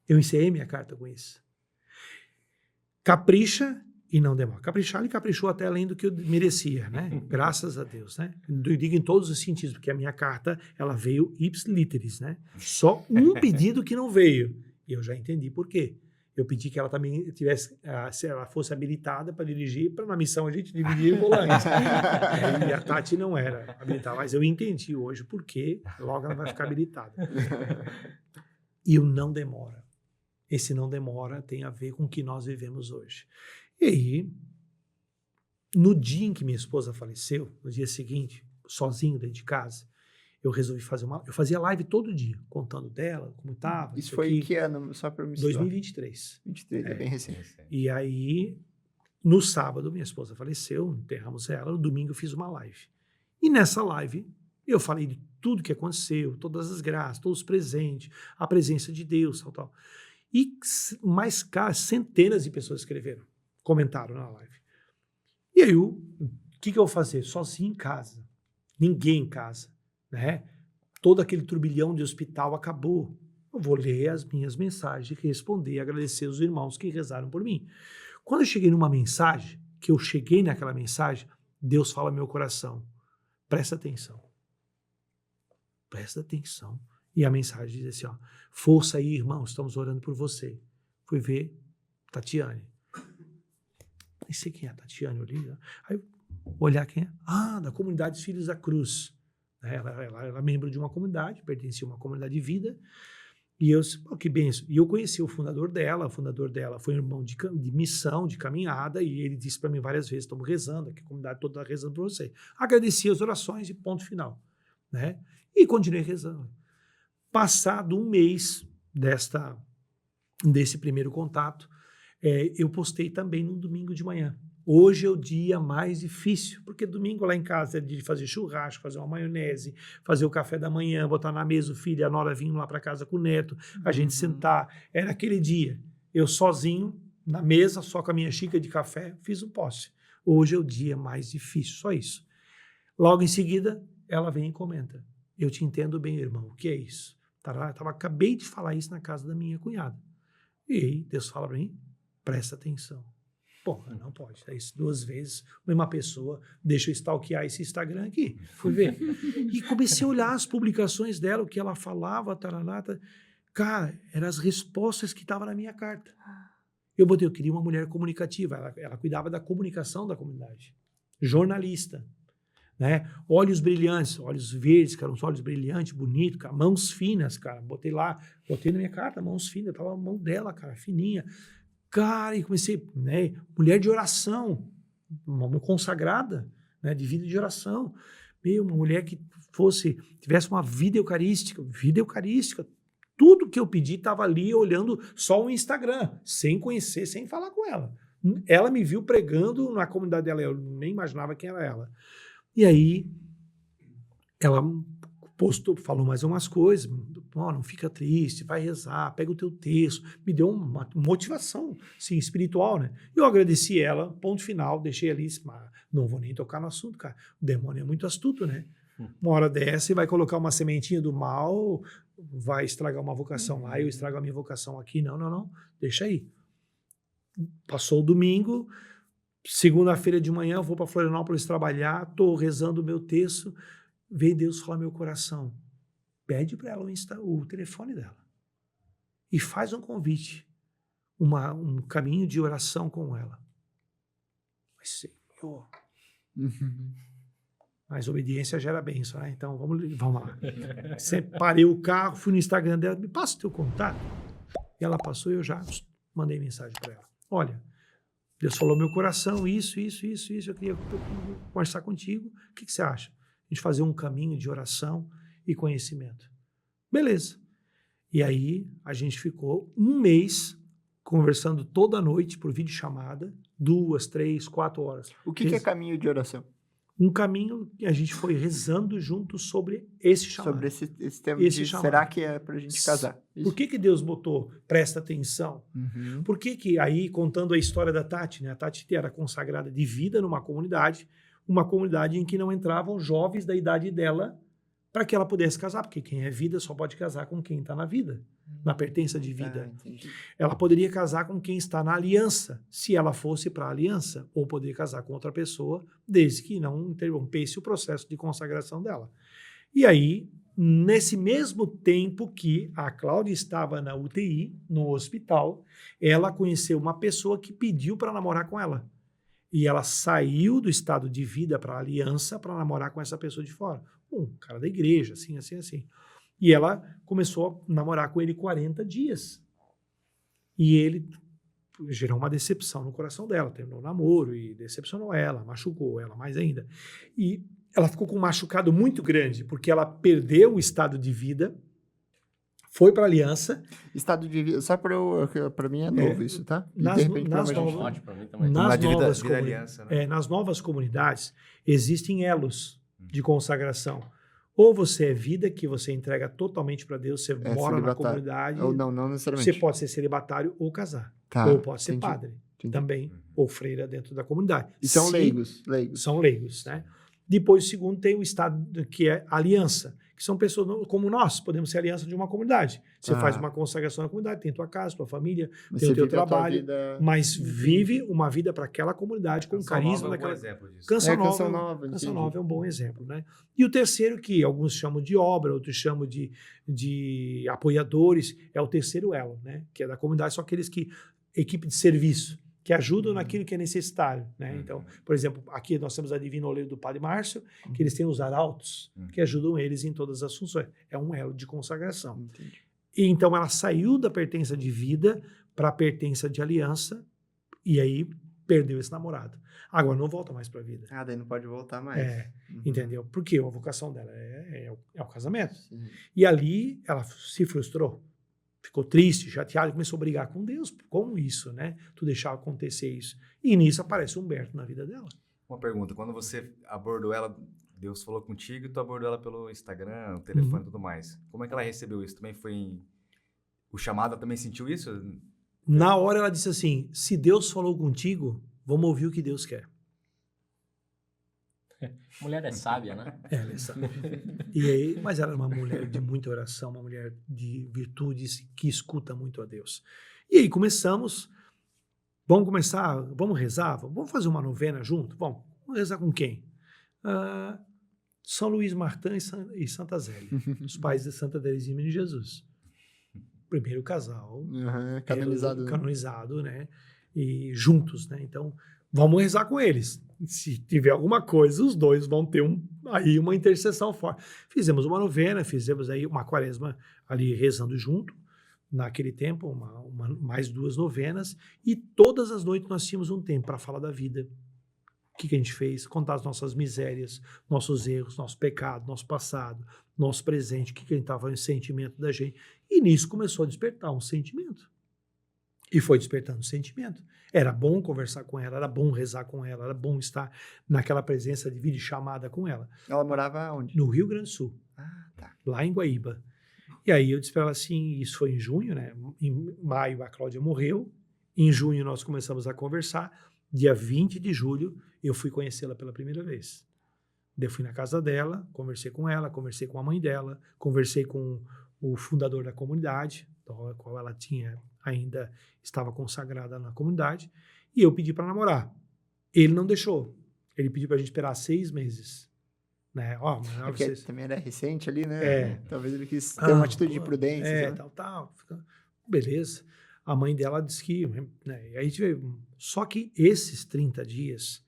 Eu encerrei minha carta com isso. Capricha e não demora. Caprichar, ele caprichou até além do que eu merecia, né? Graças a Deus, né? Eu digo em todos os sentidos, porque a minha carta, ela veio ips literis, né? Só um pedido que não veio. E eu já entendi por quê. Eu pedi que ela também tivesse, se ela fosse habilitada para dirigir, para na missão a gente dividir o volante. E a Tati não era habilitada, mas eu entendi hoje por quê, logo ela vai ficar habilitada. E o não demora. Esse não demora tem a ver com o que nós vivemos hoje. E aí, no dia em que minha esposa faleceu, no dia seguinte, sozinho dentro de casa, eu resolvi fazer eu fazia live todo dia, contando dela, como estava. Isso foi em que ano? Só para me situar. 2023. 23, é bem recente. E aí, no sábado, minha esposa faleceu, enterramos ela, no domingo eu fiz uma live. E nessa live, eu falei de tudo que aconteceu, todas as graças, todos os presentes, a presença de Deus, tal. E mais centenas de pessoas escreveram, comentaram na live. E aí, o que eu vou fazer? Sozinho em casa. Ninguém em casa, né? Todo aquele turbilhão de hospital acabou. Eu vou ler as minhas mensagens, responder e agradecer os irmãos que rezaram por mim. Quando eu cheguei numa mensagem, que eu cheguei naquela mensagem, Deus fala no meu coração, presta atenção. Presta atenção. E a mensagem diz assim, força aí, irmão, estamos orando por você. Fui ver Tatiane. Nem sei quem é a Tatiane, eu li. Aí eu olhar quem é. Da comunidade Filhos da Cruz. Ela é membro de uma comunidade, pertencia a uma comunidade de vida. E eu disse, que benção. E eu conheci o fundador dela foi um irmão de missão, de caminhada, e ele disse para mim várias vezes, estamos rezando, aqui a comunidade toda está rezando por você. Agradeci as orações e ponto final. Né? E continuei rezando. Passado um mês desse primeiro contato, eu postei também no domingo de manhã. Hoje é o dia mais difícil, porque domingo lá em casa é de fazer churrasco, fazer uma maionese, fazer o café da manhã, botar na mesa o filho e a nora vindo lá para casa com o neto, a gente sentar. Era aquele dia, eu sozinho, na mesa, só com a minha xícara de café, fiz um post. Hoje é o dia mais difícil, só isso. Logo em seguida, ela vem e comenta, eu te entendo bem, irmão, o que é isso? Acabei de falar isso na casa da minha cunhada. E aí, Deus fala para mim, presta atenção. Não pode. É isso 2 vezes, uma pessoa, deixa eu stalkear esse Instagram aqui. Fui ver. E comecei a olhar as publicações dela, o que ela falava, taranata. Cara, eram as respostas que estavam na minha carta. Eu queria uma mulher comunicativa. Ela cuidava da comunicação da comunidade. Jornalista. Né? Olhos brilhantes, olhos verdes, cara, uns olhos brilhantes, bonitos, cara, mãos finas, cara, botei na minha carta, mãos finas, tava a mão dela, cara, fininha, cara, e comecei, né, mulher de oração, uma consagrada, né, de vida de oração. Uma mulher que tivesse uma vida eucarística, tudo que eu pedi estava ali olhando só o Instagram, sem conhecer, sem falar com ela. Ela me viu pregando na comunidade dela, eu nem imaginava quem era ela. E aí, ela falou mais umas coisas, não fica triste, vai rezar, pega o teu texto, me deu uma motivação, sim, espiritual, né? Eu agradeci ela, ponto final, deixei ali, mas não vou nem tocar no assunto, cara. O demônio é muito astuto, né? Uma hora dessa e vai colocar uma sementinha do mal, vai estragar uma vocação lá, eu estrago a minha vocação aqui, não, deixa aí. Passou o domingo, segunda-feira de manhã, eu vou para Florianópolis trabalhar, estou rezando o meu texto, veio Deus falar no meu coração, pede para ela o telefone dela e faz um convite, um caminho de oração com ela. Mas, Senhor, mas obediência gera bênção, né? Então, vamos lá. Parei o carro, fui no Instagram dela, me passa o teu contato. E ela passou e eu já mandei mensagem para ela. Olha, Deus falou no meu coração, isso, eu queria conversar contigo. O que você acha? A gente fazer um caminho de oração e conhecimento. Beleza. E aí, a gente ficou um mês conversando toda noite por videochamada, 2, 3, 4 horas. O que é caminho de oração? Um caminho que a gente foi rezando junto sobre esse chamado. Sobre esse tema Esse de chamado. será que é pra gente casar? Isso. Por que Deus botou? Presta atenção. Por que aí, contando a história da Tati, né? A Tati era consagrada de vida numa comunidade em que não entravam jovens da idade dela para que ela pudesse casar, porque quem é vida só pode casar com quem está na vida, na pertença de vida. Ela poderia casar com quem está na aliança, se ela fosse para a aliança, ou poderia casar com outra pessoa, desde que não interrompesse o processo de consagração dela. E aí, nesse mesmo tempo que a Cláudia estava na UTI, no hospital, ela conheceu uma pessoa que pediu para namorar com ela. E ela saiu do estado de vida para a aliança para namorar com essa pessoa de fora. Um cara da igreja, assim. E ela começou a namorar com ele 40 dias. E ele gerou uma decepção no coração dela. Terminou o namoro e decepcionou ela, machucou ela mais ainda. E ela ficou com um machucado muito grande, porque ela perdeu o estado de vida, foi para a aliança. Estado de vida, só para mim é novo isso, tá? Nas novas comunidades existem elos de consagração. Ou você é vida, que você entrega totalmente para Deus, você mora na comunidade. Ou não necessariamente. Você pode ser celibatário ou casar. Tá, ou pode ser padre também, ou freira dentro da comunidade. E são leigos. São leigos, né? Depois, o segundo, tem o estado que é aliança, que são pessoas como nós, podemos ser aliança de uma comunidade. Você faz uma consagração na comunidade, tem tua casa, tua família, tem o teu trabalho, mas vive uma vida para aquela comunidade com carisma daquela. Canção Nova é um bom exemplo, né? E o terceiro, que alguns chamam de obra, outros chamam de apoiadores, é o terceiro elo, né? Que é da comunidade, são aqueles que equipe de serviço, que ajudam naquilo que é necessário, né? Então, por exemplo, aqui nós temos a Divino Oleiro do Padre Márcio, que eles têm os arautos, que ajudam eles em todas as funções. É um elo de consagração. E então ela saiu da pertença de vida para a pertença de aliança e aí perdeu esse namorado. Agora não volta mais para a vida. Daí não pode voltar mais. Entendeu? Porque a vocação dela é o casamento. E ali ela se frustrou. Ficou triste, chateado, começou a brigar com Deus. Como isso, né? Tu deixar acontecer isso. E nisso aparece Humberto na vida dela. Uma pergunta, quando você abordou ela, Deus falou contigo e tu abordou ela pelo Instagram, o telefone e tudo mais. Como é que ela recebeu isso? Também foi o chamado, ela também sentiu isso? Na hora ela disse assim, se Deus falou contigo, vamos ouvir o que Deus quer. Mulher é sábia, né? Ela é sábia. E aí, mas ela é uma mulher de muita oração, uma mulher de virtudes que escuta muito a Deus. E aí vamos rezar, vamos fazer uma novena junto? Vamos rezar com quem? São Luís Martin e Santa Zélia, os pais de Santa Teresinha de Jesus. Primeiro casal, canonizado, né? E juntos, né? Então, vamos rezar com eles. Se tiver alguma coisa, os dois vão ter aí uma intercessão forte. Fizemos uma novena, fizemos aí uma quaresma ali rezando junto, naquele tempo, mais 2 novenas, e todas as noites nós tínhamos um tempo para falar da vida, que a gente fez, contar as nossas misérias, nossos erros, nosso pecado, nosso passado, nosso presente, o que a gente estava fazendo, o sentimento da gente. E nisso começou a despertar um sentimento. E foi despertando um sentimento. Era bom conversar com ela, era bom rezar com ela, era bom estar naquela presença de videochamada com ela. Ela morava onde? No Rio Grande do Sul, Ah, tá. lá em Guaíba. E aí eu disse para ela assim, isso foi em junho, né? Em maio a Cláudia morreu, em junho nós começamos a conversar, dia 20 de julho eu fui conhecê-la pela primeira vez. Daí eu fui na casa dela, conversei com ela, conversei com a mãe dela, conversei com o fundador da comunidade, a qual ela ainda estava consagrada na comunidade, e eu pedi para namorar. Ele não deixou. Ele pediu para a gente esperar 6 meses. Né? Porque vocês... também era recente ali, né? É. Talvez ele quis ter uma atitude de prudência. Tal. Beleza. A mãe dela disse que... Né? E aí só que esses 30 dias,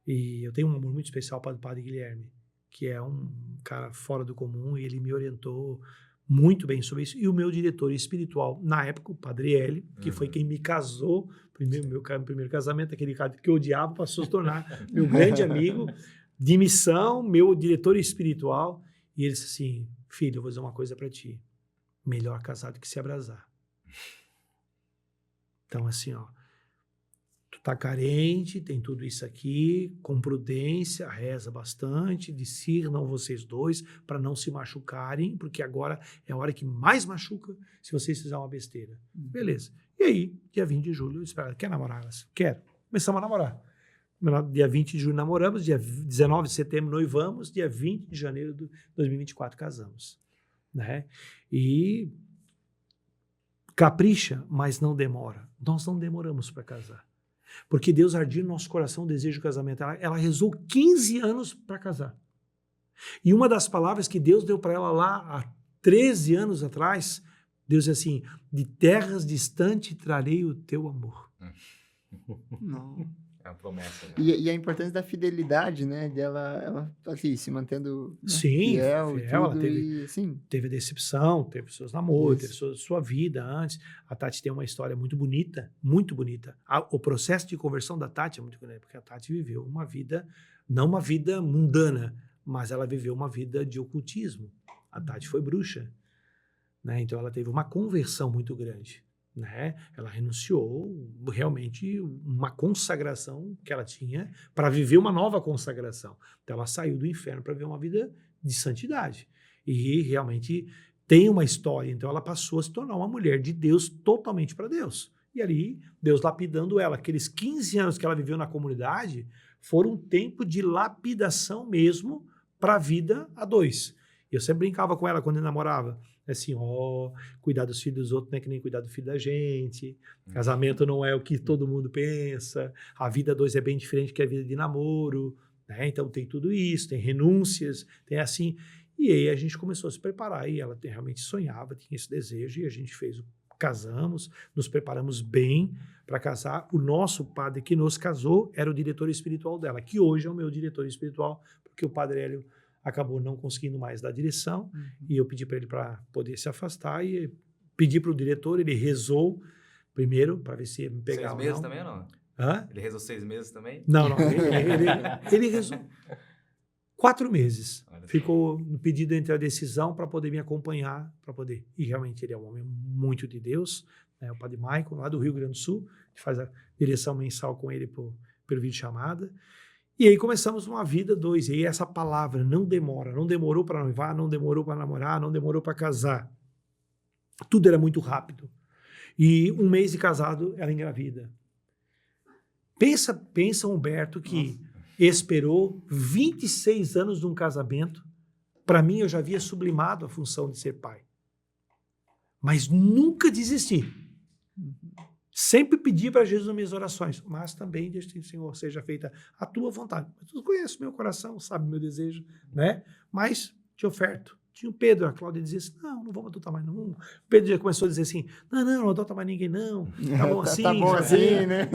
e eu tenho um amor muito especial para o Padre Guilherme, que é um cara fora do comum, e ele me orientou muito bem sobre isso. E o meu diretor espiritual, na época, o Padre Hélio, que foi quem me casou, meu primeiro casamento, aquele cara que eu odiava, passou a se tornar meu grande amigo de missão, meu diretor espiritual. E ele disse assim, filho, eu vou dizer uma coisa para ti. Melhor casado que se abrasar. Então, assim, tu tá carente, tem tudo isso aqui, com prudência, reza bastante, discernam vocês dois para não se machucarem, porque agora é a hora que mais machuca se vocês fizerem uma besteira. Beleza. E aí, dia 20 de julho, eu espero, quer namorar? Quero. Começamos a namorar. Dia 20 de julho namoramos, dia 19 de setembro noivamos, dia 20 de janeiro de 2024 casamos. Né? E capricha, mas não demora. Nós não demoramos para casar. Porque Deus ardia no nosso coração o desejo de casamento. Ela rezou 15 anos para casar. E uma das palavras que Deus deu para ela lá há 13 anos atrás, Deus disse assim, de terras distantes trarei o teu amor. Não. É uma promessa. Né? E a importância da fidelidade, né? De ela assim, se mantendo, né, Sim, fiel e ela tudo. teve decepção, teve seus namoros, Isso. teve sua vida antes. A Tati tem uma história muito bonita, muito bonita. O processo de conversão da Tati é muito bonito, porque a Tati viveu uma vida, não uma vida mundana, mas ela viveu uma vida de ocultismo. A Tati foi bruxa, né? Então ela teve uma conversão muito grande. Né? Ela renunciou realmente uma consagração que ela tinha para viver uma nova consagração. Então ela saiu do inferno para viver uma vida de santidade. E realmente tem uma história. Então ela passou a se tornar uma mulher de Deus totalmente para Deus. E ali, Deus lapidando ela. Aqueles 15 anos que ela viveu na comunidade foram um tempo de lapidação mesmo para a vida a dois. Eu sempre brincava com ela quando eu namorava. Assim, cuidar dos filhos dos outros não é que nem cuidar do filho da gente. Casamento não é o que todo mundo pensa. A vida a dois é bem diferente que a vida de namoro. Né? Então tem tudo isso, tem renúncias, tem assim. E aí a gente começou a se preparar. E ela realmente sonhava, tinha esse desejo. E a gente casamos, nos preparamos bem para casar. O nosso padre que nos casou era o diretor espiritual dela, que hoje é o meu diretor espiritual, porque o padre Hélio acabou não conseguindo mais dar direção, e eu pedi para ele para poder se afastar, e pedi para o diretor, ele rezou primeiro, para ver se ia me pegar 6 meses também ou não? Hã? Ele rezou 6 meses também? Não, ele rezou 4 meses. Ficou no pedido entre a decisão para poder me acompanhar, e realmente ele é um homem muito de Deus, né? O padre Maicon, lá do Rio Grande do Sul, que faz a direção mensal com ele pelo vídeo chamada. E aí começamos uma vida dois. E aí essa palavra não demora. Não demorou para noivar, não demorou para namorar, não demorou para casar. Tudo era muito rápido. E 1 mês de casado, ela engravida. Pensa Humberto, que esperou 26 anos de um casamento. Para mim, eu já havia sublimado a função de ser pai. Mas nunca desisti. Sempre pedi para Jesus nas minhas orações, mas também deixe, Senhor, seja feita a tua vontade. Tu conhece o meu coração, sabe o meu desejo, né? Mas te oferto. Tinha o Pedro, a Cláudia dizia assim, não vamos adotar mais não. O Pedro já começou a dizer assim, não adota mais ninguém não. Tá bom assim. Tá bom assim, né?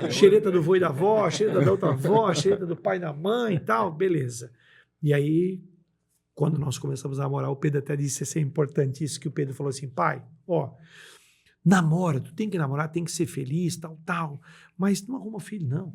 Xereta do vô e da avó, xereta da outra avó, xereta do pai e da mãe e tal, beleza. E aí, quando nós começamos a namorar, o Pedro até disse assim, é importante isso, que o Pedro falou assim, pai, Namora, tu tem que namorar, tem que ser feliz, tal, mas não arruma filho, não.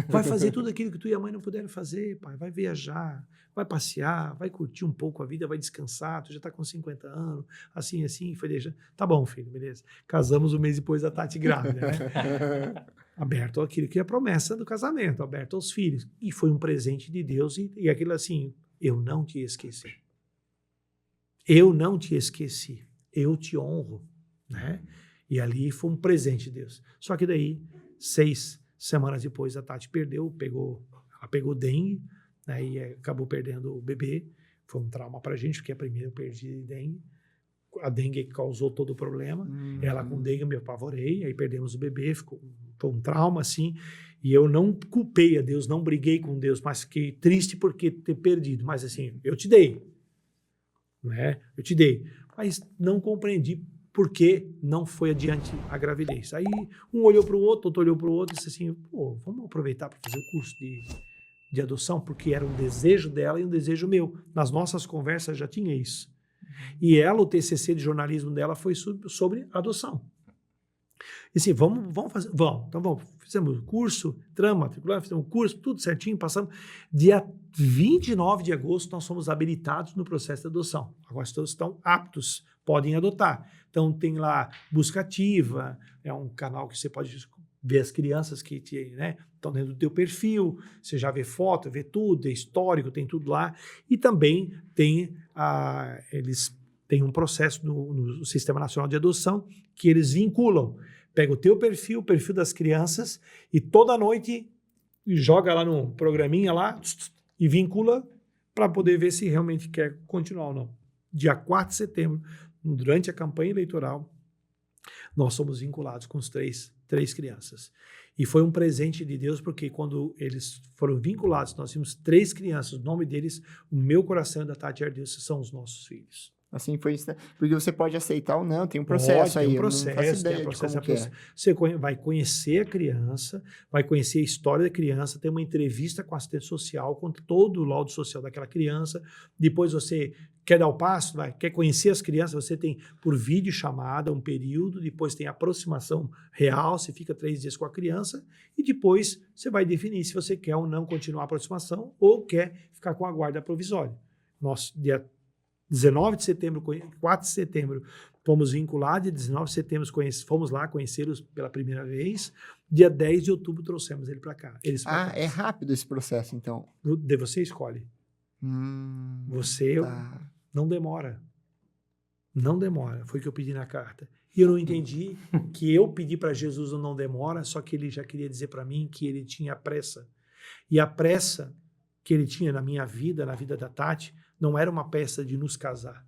Vai fazer tudo aquilo que tu e a mãe não puderam fazer, pai. Vai viajar, vai passear, vai curtir um pouco a vida, vai descansar, tu já tá com 50 anos, assim, foi deixando. Tá bom, filho, beleza. Casamos um mês depois da Tati grávida, né? Aberto àquilo que é a promessa do casamento, aberto aos filhos. E foi um presente de Deus e aquilo assim, eu não te esqueci. Eu não te esqueci. Eu te honro, né? E ali foi um presente de Deus. Só que daí, 6 semanas depois, a Tati ela pegou dengue, né? E acabou perdendo o bebê. Foi um trauma pra gente, porque a primeira eu perdi dengue. A dengue causou todo o problema. Ela com dengue eu me apavorei, aí perdemos o bebê, foi um trauma, assim. E eu não culpei a Deus, não briguei com Deus, mas fiquei triste porque ter perdido. Mas assim, eu te dei, né? Eu te dei. Mas não compreendi por que não foi adiante a gravidez. Aí um olhou para o outro olhou para o outro e disse assim, pô, vamos aproveitar para fazer o curso de adoção, porque era um desejo dela e um desejo meu. Nas nossas conversas já tinha isso. E ela, o TCC de jornalismo dela foi sobre adoção. E assim, vamos fazer, vamos. Então vamos, fizemos o curso, matriculamos, fizemos o curso, tudo certinho, passamos. Dia 29 de agosto nós fomos habilitados no processo de adoção. Agora todos estão aptos, podem adotar. Então tem lá busca ativa, é um canal que você pode ver as crianças que estão dentro do teu perfil, você já vê foto, vê tudo, é histórico, tem tudo lá. E também eles têm um processo no Sistema Nacional de Adoção que eles vinculam. Pega o teu perfil, o perfil das crianças e toda noite joga lá no programinha lá e vincula para poder ver se realmente quer continuar ou não. Dia 4 de setembro, durante a campanha eleitoral, nós somos vinculados com os três crianças. E foi um presente de Deus, porque quando eles foram vinculados, nós tínhamos 3 crianças, o nome deles, o meu coração e da Tati Ardilson, são os nossos filhos. Assim foi isso, né? Porque você pode aceitar ou não, tem um processo aí. Tem um processo, Você vai conhecer a criança, vai conhecer a história da criança, tem uma entrevista com a assistente social, com todo o laudo social daquela criança. Depois você quer dar o passo, quer conhecer as crianças, você tem por vídeo chamada um período, depois tem aproximação real, você fica 3 dias com a criança e depois você vai definir se você quer ou não continuar a aproximação ou quer ficar com a guarda provisória. Dia 19 de setembro, 4 de setembro, fomos vinculados, dia 19 de setembro fomos lá conhecê-los pela primeira vez, dia 10 de outubro trouxemos ele para cá. É rápido esse processo, então? Você escolhe. Você não demora. Não demora, foi o que eu pedi na carta. E eu não entendi que eu pedi para Jesus o não demora, só que ele já queria dizer para mim que ele tinha pressa. E a pressa que ele tinha na minha vida, na vida da Tati, não era uma pressa de nos casar,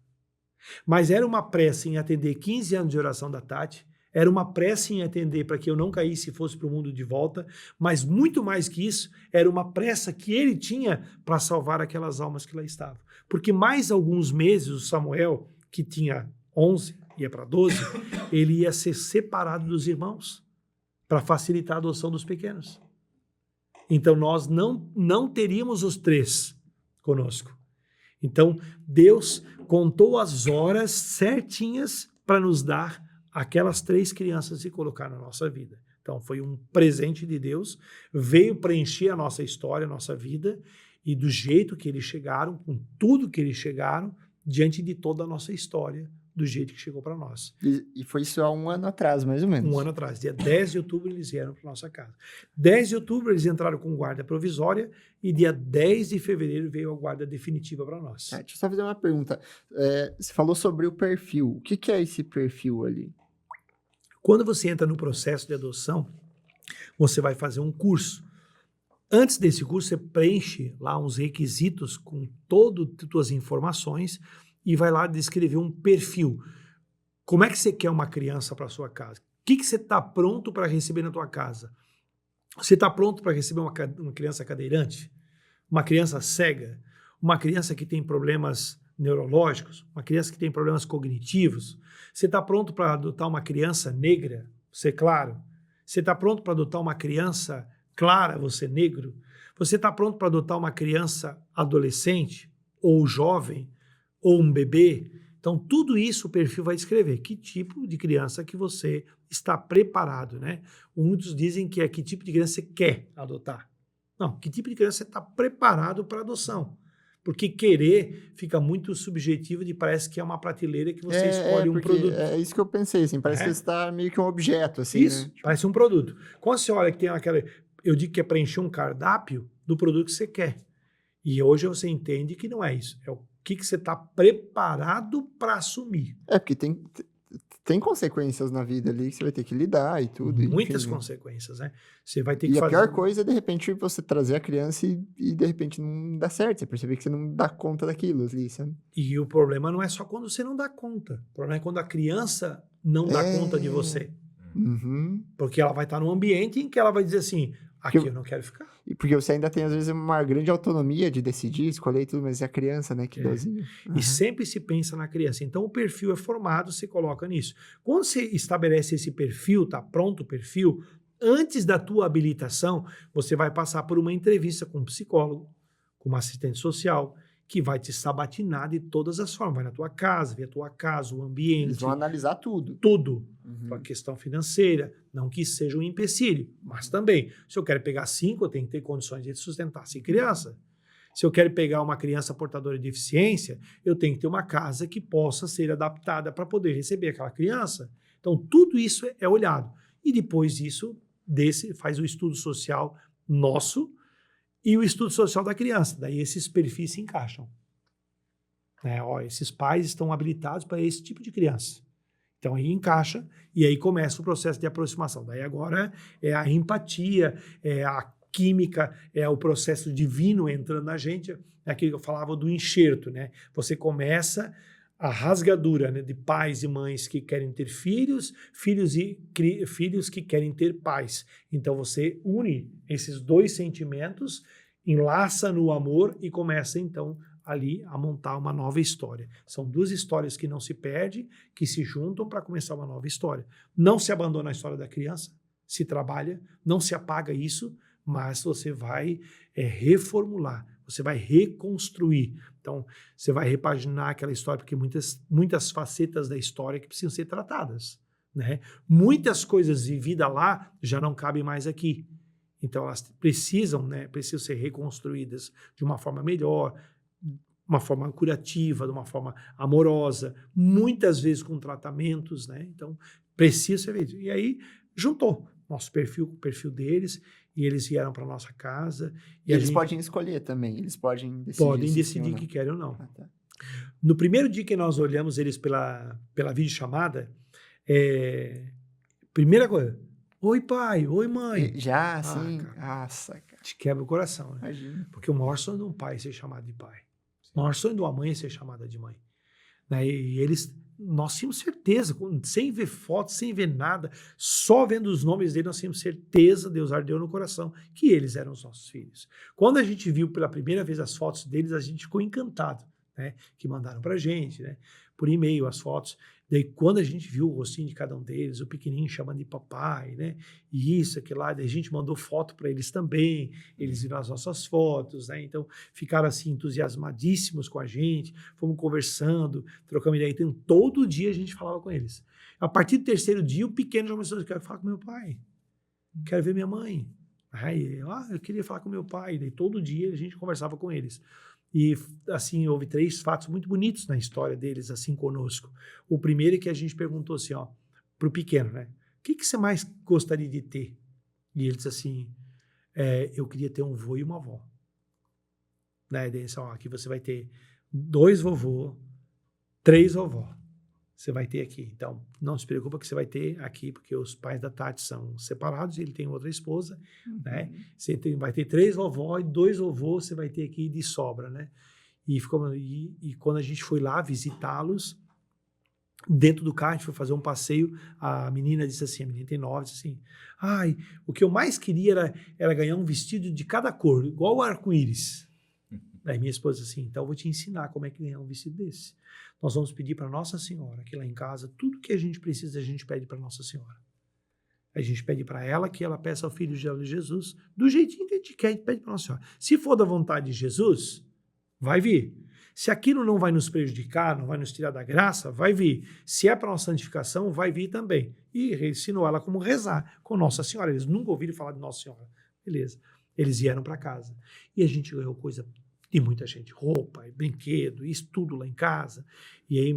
mas era uma pressa em atender 15 anos de oração da Tati, era uma pressa em atender para que eu não caísse e fosse para o mundo de volta, mas muito mais que isso, era uma pressa que ele tinha para salvar aquelas almas que lá estavam. Porque mais alguns meses, o Samuel, que tinha 11, ia para 12, ele ia ser separado dos irmãos para facilitar a adoção dos pequenos. Então nós não teríamos os 3 conosco. Então, Deus contou as horas certinhas para nos dar aquelas 3 crianças e colocar na nossa vida. Então, foi um presente de Deus, veio preencher a nossa história, a nossa vida, e do jeito que eles chegaram, com tudo que eles chegaram, diante de toda a nossa história, do jeito que chegou para nós. E foi isso há 1 ano atrás, mais ou menos? 1 ano atrás. Dia 10 de outubro eles vieram para nossa casa. 10 de outubro eles entraram com guarda provisória e dia 10 de fevereiro veio a guarda definitiva para nós. Deixa eu só fazer uma pergunta. Você falou sobre o perfil. O que é esse perfil ali? Quando você entra no processo de adoção, você vai fazer um curso. Antes desse curso, você preenche lá uns requisitos com todas as suas informações e vai lá descrever um perfil. Como é que você quer uma criança para sua casa? O que você está pronto para receber na tua casa? Você está pronto para receber uma criança cadeirante? Uma criança cega? Uma criança que tem problemas neurológicos? Uma criança que tem problemas cognitivos? Você está pronto para adotar uma criança negra? Você, claro. Você está pronto para adotar uma criança clara, você negro? Você está pronto para adotar uma criança adolescente? Ou jovem? Ou um bebê? Então, tudo isso o perfil vai descrever. Que tipo de criança que você está preparado, né? Muitos dizem que é que tipo de criança você quer adotar. Não, que tipo de criança você está preparado para adoção. Porque querer fica muito subjetivo de parece que é uma prateleira que você escolhe um porque produto. É isso que eu pensei, assim, parece que você está meio que um objeto, assim, Isso, né? parece um produto. Quando você olha que tem aquela... Eu digo que é preencher um cardápio do produto que você quer. E hoje você entende que não é isso. É o que você está preparado para assumir. Porque tem consequências na vida ali que você vai ter que lidar e tudo. Muitas enfim, né? consequências, né? Você vai ter E que a fazer... pior coisa é, de repente, você trazer a criança e de repente, não dá certo. Você perceber que você não dá conta daquilo ali, sabe? E o problema não é só quando você não dá conta. O problema é quando a criança não dá conta de você. Uhum. Porque ela vai estar num ambiente em que ela vai dizer assim, aqui eu não quero ficar. E porque você ainda tem, às vezes, uma grande autonomia de decidir, escolher e tudo, mas é a criança, né, que dozinho. E sempre se pensa na criança. Então, o perfil é formado, você coloca nisso. Quando você estabelece esse perfil, está pronto o perfil, antes da tua habilitação, você vai passar por uma entrevista com um psicólogo, com uma assistente social, que vai te sabatinar de todas as formas. Vai na tua casa, ver a tua casa, o ambiente. Eles vão analisar tudo. Tudo. Uhum. A questão financeira, não que isso seja um empecilho, mas também, se eu quero pegar 5, eu tenho que ter condições de sustentar 5 crianças. Se eu quero pegar uma criança portadora de deficiência, eu tenho que ter uma casa que possa ser adaptada para poder receber aquela criança. Então, tudo isso é olhado. E depois disso, faz o estudo social nosso e o estudo social da criança. Daí esses perfis se encaixam. Esses pais estão habilitados para esse tipo de criança. Então, aí encaixa e aí começa o processo de aproximação. Daí agora é a empatia, é a química, é o processo divino entrando na gente. É aquilo que eu falava do enxerto, né? Você começa a rasgadura, né, de pais e mães que querem ter filhos, filhos que querem ter pais. Então, você une esses dois sentimentos, enlaça no amor e começa, então, ali a montar uma nova história. São duas histórias que não se perdem, que se juntam para começar uma nova história. Não se abandona a história da criança, se trabalha, não se apaga isso, mas você vai reformular, você vai reconstruir. Então, você vai repaginar aquela história, porque muitas facetas da história que precisam ser tratadas, né? Muitas coisas vividas lá já não cabem mais aqui. Então, elas precisam ser reconstruídas de uma forma melhor, uma forma curativa, de uma forma amorosa, muitas vezes com tratamentos, né? Então, precisa ser feito. E aí, juntou nosso perfil com o perfil deles, e eles vieram para nossa casa. E eles podem escolher também, eles podem decidir. Podem decidir que querem ou não. Tá. No primeiro dia que nós olhamos eles pela videochamada, primeira coisa, oi pai, oi mãe. Já, sim. Cara, Nossa, cara. te quebra o coração, né? Imagina. Porque o maior sonho de um pai é ser chamado de pai. O maior sonho de uma mãe é ser chamada de mãe. Né? E nós tínhamos certeza, sem ver fotos, sem ver nada, só vendo os nomes deles, nós tínhamos certeza, Deus ardeu no coração, que eles eram os nossos filhos. Quando a gente viu pela primeira vez as fotos deles, a gente ficou encantado, né? Que mandaram pra gente, né? Por e-mail as fotos. Daí, quando a gente viu o rostinho de cada um deles, o pequenininho chamando de papai, né? E isso, aquilo lá, daí a gente mandou foto para eles também, eles viram as nossas fotos, né? Então, ficaram assim entusiasmadíssimos com a gente, fomos conversando, trocamos ideia. Então, todo dia a gente falava com eles. A partir do terceiro dia, o pequeno já começou a dizer, quero falar com meu pai, quero ver minha mãe. Aí, eu queria falar com meu pai. Daí, todo dia a gente conversava com eles. E, assim, houve 3 fatos muito bonitos na história deles, assim, conosco. O primeiro é que a gente perguntou assim, pro pequeno, né? O que você mais gostaria de ter? E ele disse assim, eu queria ter um vô e uma avó. Né? Daí, assim, aqui você vai ter 2 vovô, 3 vovó. Você vai ter aqui. Então, não se preocupa que você vai ter aqui, porque os pais da Tati são separados, ele tem outra esposa, né? Você vai ter 3 vovó e 2 vovôs, você vai ter aqui de sobra, né? E quando a gente foi lá visitá-los, dentro do carro, a gente foi fazer um passeio, a menina disse assim, a menina tem 9, disse assim, o que eu mais queria era ganhar um vestido de cada cor, igual o arco-íris. Daí minha esposa disse assim, então eu vou te ensinar como é que ganhar um vestido desse. Nós vamos pedir para Nossa Senhora, que lá em casa, tudo que a gente precisa, a gente pede para Nossa Senhora. A gente pede para ela que ela peça ao Filho de Jesus, do jeitinho que a gente quer, a gente pede para Nossa Senhora. Se for da vontade de Jesus, vai vir. Se aquilo não vai nos prejudicar, não vai nos tirar da graça, vai vir. Se é para nossa santificação, vai vir também. E ensinou ela como rezar com Nossa Senhora. Eles nunca ouviram falar de Nossa Senhora. Beleza. Eles vieram para casa. E a gente ganhou coisa de muita gente. Roupa, brinquedo, isso tudo lá em casa. E aí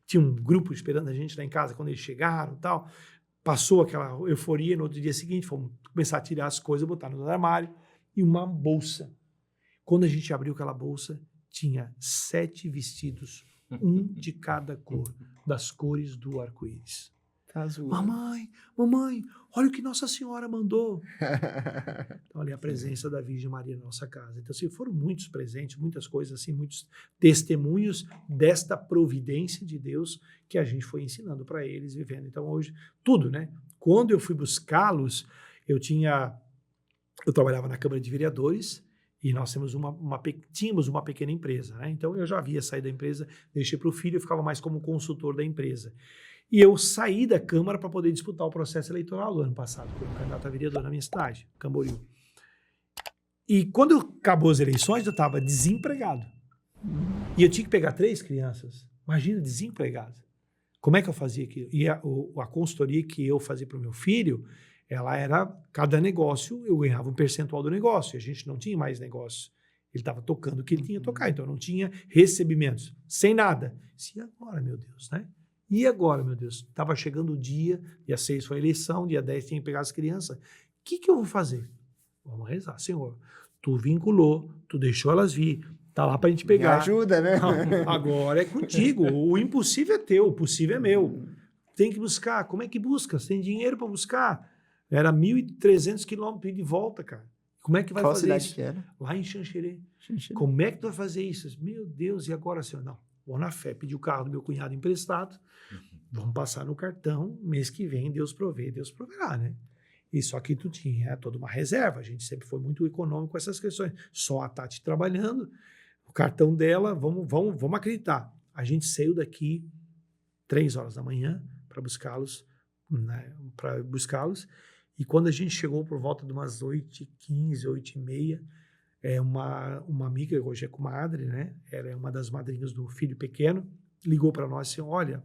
tinha um grupo esperando a gente lá em casa quando eles chegaram e tal. Passou aquela euforia. No outro dia seguinte, fomos começar a tirar as coisas, botar no armário. E uma bolsa. Quando a gente abriu aquela bolsa, tinha 7 vestidos, um de cada cor, das cores do arco-íris. Tá zoando. Mamãe, olha o que Nossa Senhora mandou. Então, ali a presença da Virgem Maria na nossa casa. Então, assim, foram muitos presentes, muitas coisas assim, muitos testemunhos desta providência de Deus que a gente foi ensinando para eles, vivendo. Então, hoje, tudo, né? Quando eu fui buscá-los, eu trabalhava na Câmara de Vereadores, e nós tínhamos uma pequena empresa, né? Então, eu já havia saído da empresa, deixei para o filho, eu ficava mais como consultor da empresa. E eu saí da Câmara para poder disputar o processo eleitoral do ano passado, como candidato a vereador na minha cidade, Camboriú. E quando acabou as eleições, eu estava desempregado. E eu tinha que pegar 3 crianças. Imagina, desempregado. Como é que eu fazia aquilo? E a consultoria que eu fazia para o meu filho, ela era, cada negócio, eu ganhava um percentual do negócio, e a gente não tinha mais negócio. Ele estava tocando o que ele tinha que tocar, então não tinha recebimentos, sem nada. E agora, meu Deus, né? E agora, meu Deus? Estava chegando o dia 6 foi a eleição, dia 10 tinha que pegar as crianças. O que eu vou fazer? Vamos rezar, Senhor. Tu vinculou, tu deixou elas vir, tá lá para a gente pegar. Me ajuda, né? Não, agora é contigo, o impossível é teu, o possível é meu. Tem que buscar. Como é que busca? Você tem dinheiro para buscar? Era 1.300 quilômetros de volta, cara. Como é que vai Qual fazer cidade isso? que era? Lá em Xanxerê. Como é que tu vai fazer isso? Meu Deus, e agora, Senhor? Não, vou na fé, pedi o carro do meu cunhado emprestado, vamos passar no cartão, mês que vem Deus provê, Deus proverá, né? E só que tu tinha toda uma reserva, a gente sempre foi muito econômico com essas questões. Só a Tati trabalhando, o cartão dela, vamos acreditar. A gente saiu daqui 3 horas da manhã para buscá-los, né? E quando a gente chegou por volta de umas 8h15, 8h30, uma amiga, hoje é comadre, né? Ela é uma das madrinhas do filho pequeno, ligou para nós assim, olha,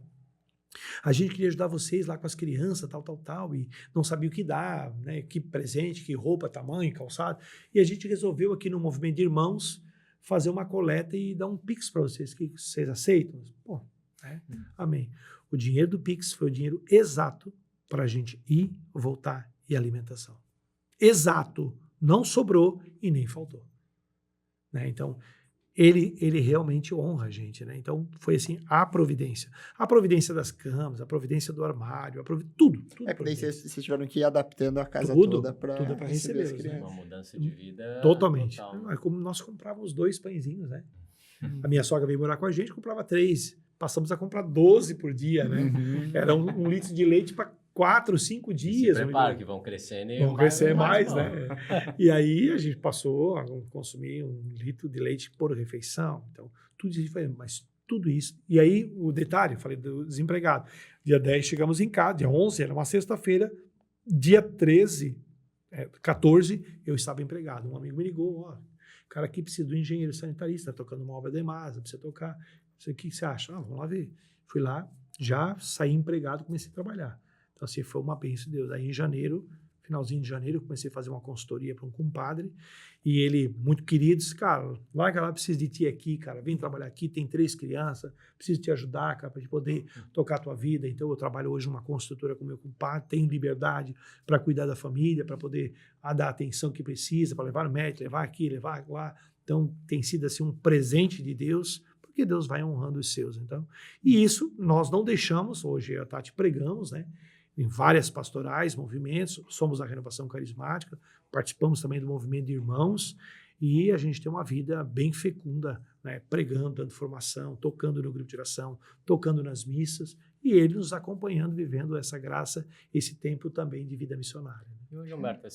a gente queria ajudar vocês lá com as crianças, tal, e não sabia o que dar, né? Que presente, que roupa, tamanho, calçado. E a gente resolveu aqui no Movimento de Irmãos fazer uma coleta e dar um Pix para vocês, que vocês aceitam? Pô, né? Amém. O dinheiro do Pix foi o dinheiro exato para a gente ir, voltar e alimentação. Exato. Não sobrou e nem faltou. Né? Então, ele realmente honra a gente. Né? Então, foi assim, a providência. A providência das camas, a providência do armário, tudo. É que daí vocês tiveram que ir adaptando a casa tudo toda para receber as né? crianças. Uma mudança de vida totalmente. total. É como nós comprávamos 2 pãezinhos, né? A minha sogra veio morar com a gente, comprava 3. Passamos a comprar 12 por dia, né? Era um litro de leite para 4, 5 dias. Se prepara, que vão crescendo e vão crescer mais, né? E aí a gente passou a consumir 1 litro de leite por refeição. Então, tudo isso foi, mas tudo isso. E aí, o detalhe, eu falei do desempregado. Dia 10 chegamos em casa, dia 11, era uma sexta-feira, dia 14, eu estava empregado. Um amigo me ligou, ó, o cara aqui precisa do engenheiro sanitarista, tá tocando uma obra da EMASA, precisa tocar. O que você acha? Vamos lá ver. Fui lá, já saí empregado, comecei a trabalhar. Então, assim, foi uma bênção de Deus. Aí, em janeiro, finalzinho de janeiro, eu comecei a fazer uma consultoria para um compadre, e ele, muito querido, disse, cara, larga lá, preciso de ti aqui, cara, vem trabalhar aqui, tem 3 crianças, preciso te ajudar, cara, para te poder tocar a tua vida. Então, eu trabalho hoje numa construtora com meu compadre, tenho liberdade para cuidar da família, para poder dar a atenção que precisa, para levar no médico, levar aqui, levar lá. Então, tem sido, assim, um presente de Deus, porque Deus vai honrando os seus. Então, e isso nós não deixamos, hoje eu e a Tati pregamos, né? Em várias pastorais, movimentos, somos a Renovação Carismática, participamos também do Movimento de Irmãos, e a gente tem uma vida bem fecunda, né? Pregando, dando formação, tocando no grupo de oração, tocando nas missas, e ele nos acompanhando, vivendo essa graça, esse tempo também de vida missionária. E hoje, Humberto,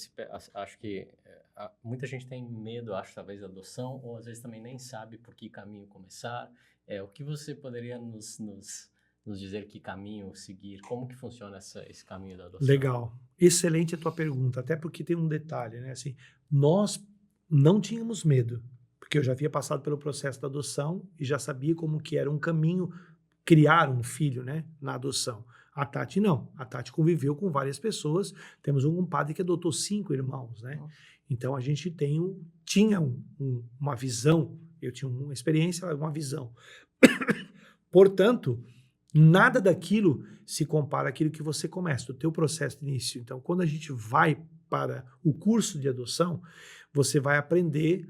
acho que muita gente tem medo, acho, talvez, da adoção, ou às vezes também nem sabe por que caminho começar. O que você poderia nos dizer que caminho seguir? Como que funciona esse caminho da adoção? Legal. Excelente a tua pergunta, até porque tem um detalhe, né? Assim, nós não tínhamos medo, porque eu já havia passado pelo processo da adoção e já sabia como que era um caminho criar um filho, né, na adoção. A Tati não. A Tati conviveu com várias pessoas. Temos um compadre que adotou 5 irmãos, né? Então, a gente tinha uma visão. Eu tinha uma experiência, uma visão. Portanto, nada daquilo se compara àquilo que você começa, o teu processo de início. Então, quando a gente vai para o curso de adoção, você vai aprender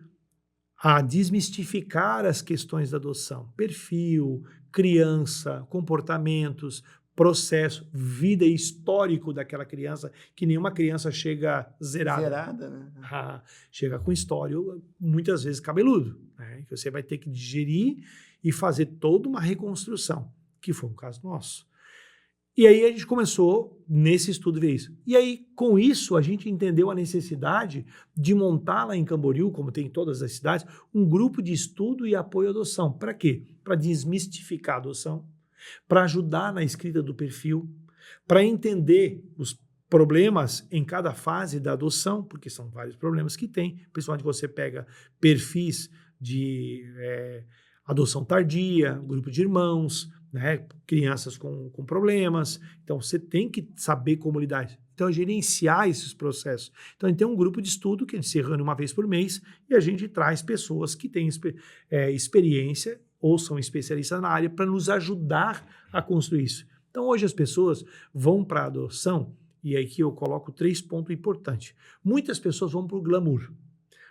a desmistificar as questões da adoção. Perfil, criança, comportamentos, processo, vida e histórico daquela criança, que nenhuma criança chega zerada. Zerada, né? Chega com histórico, muitas vezes cabeludo, né? Que você vai ter que digerir e fazer toda uma reconstrução, que foi um caso nosso. E aí a gente começou, nesse estudo, a ver isso. E aí, com isso, a gente entendeu a necessidade de montar lá em Camboriú, como tem em todas as cidades, um grupo de estudo e apoio à adoção. Para quê? Para desmistificar a adoção, para ajudar na escrita do perfil, para entender os problemas em cada fase da adoção, porque são vários problemas que tem, principalmente você pega perfis de adoção tardia, grupo de irmãos, né, crianças com problemas. Então, você tem que saber como lidar. Então, gerenciar esses processos. Então, a gente tem um grupo de estudo que a gente se reúne uma vez por mês e a gente traz pessoas que têm experiência ou são especialistas na área para nos ajudar a construir isso. Então, hoje as pessoas vão para a adoção e aí que eu coloco 3 pontos importantes. Muitas pessoas vão para o glamour.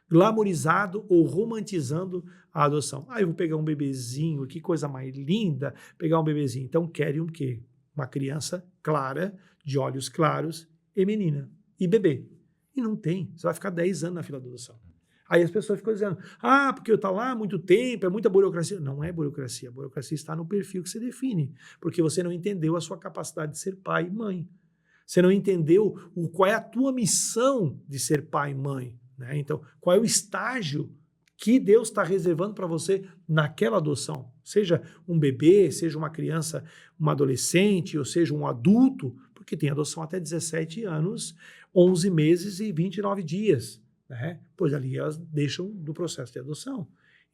Glamorizado ou romantizando a adoção. Eu vou pegar um bebezinho, que coisa mais linda, pegar um bebezinho. Então, querem o quê? Uma criança clara, de olhos claros, e menina, e bebê. E não tem. Você vai ficar 10 anos na fila da adoção. Aí as pessoas ficam dizendo, porque eu estou lá há muito tempo, é muita burocracia. Não é burocracia. A burocracia está no perfil que você define, porque você não entendeu a sua capacidade de ser pai e mãe. Você não entendeu qual é a tua missão de ser pai e mãe. Né? Então, qual é o estágio que Deus está reservando para você naquela adoção? Seja um bebê, seja uma criança, uma adolescente, ou seja um adulto, porque tem adoção até 17 anos, 11 meses e 29 dias. Né? Pois ali elas deixam do processo de adoção.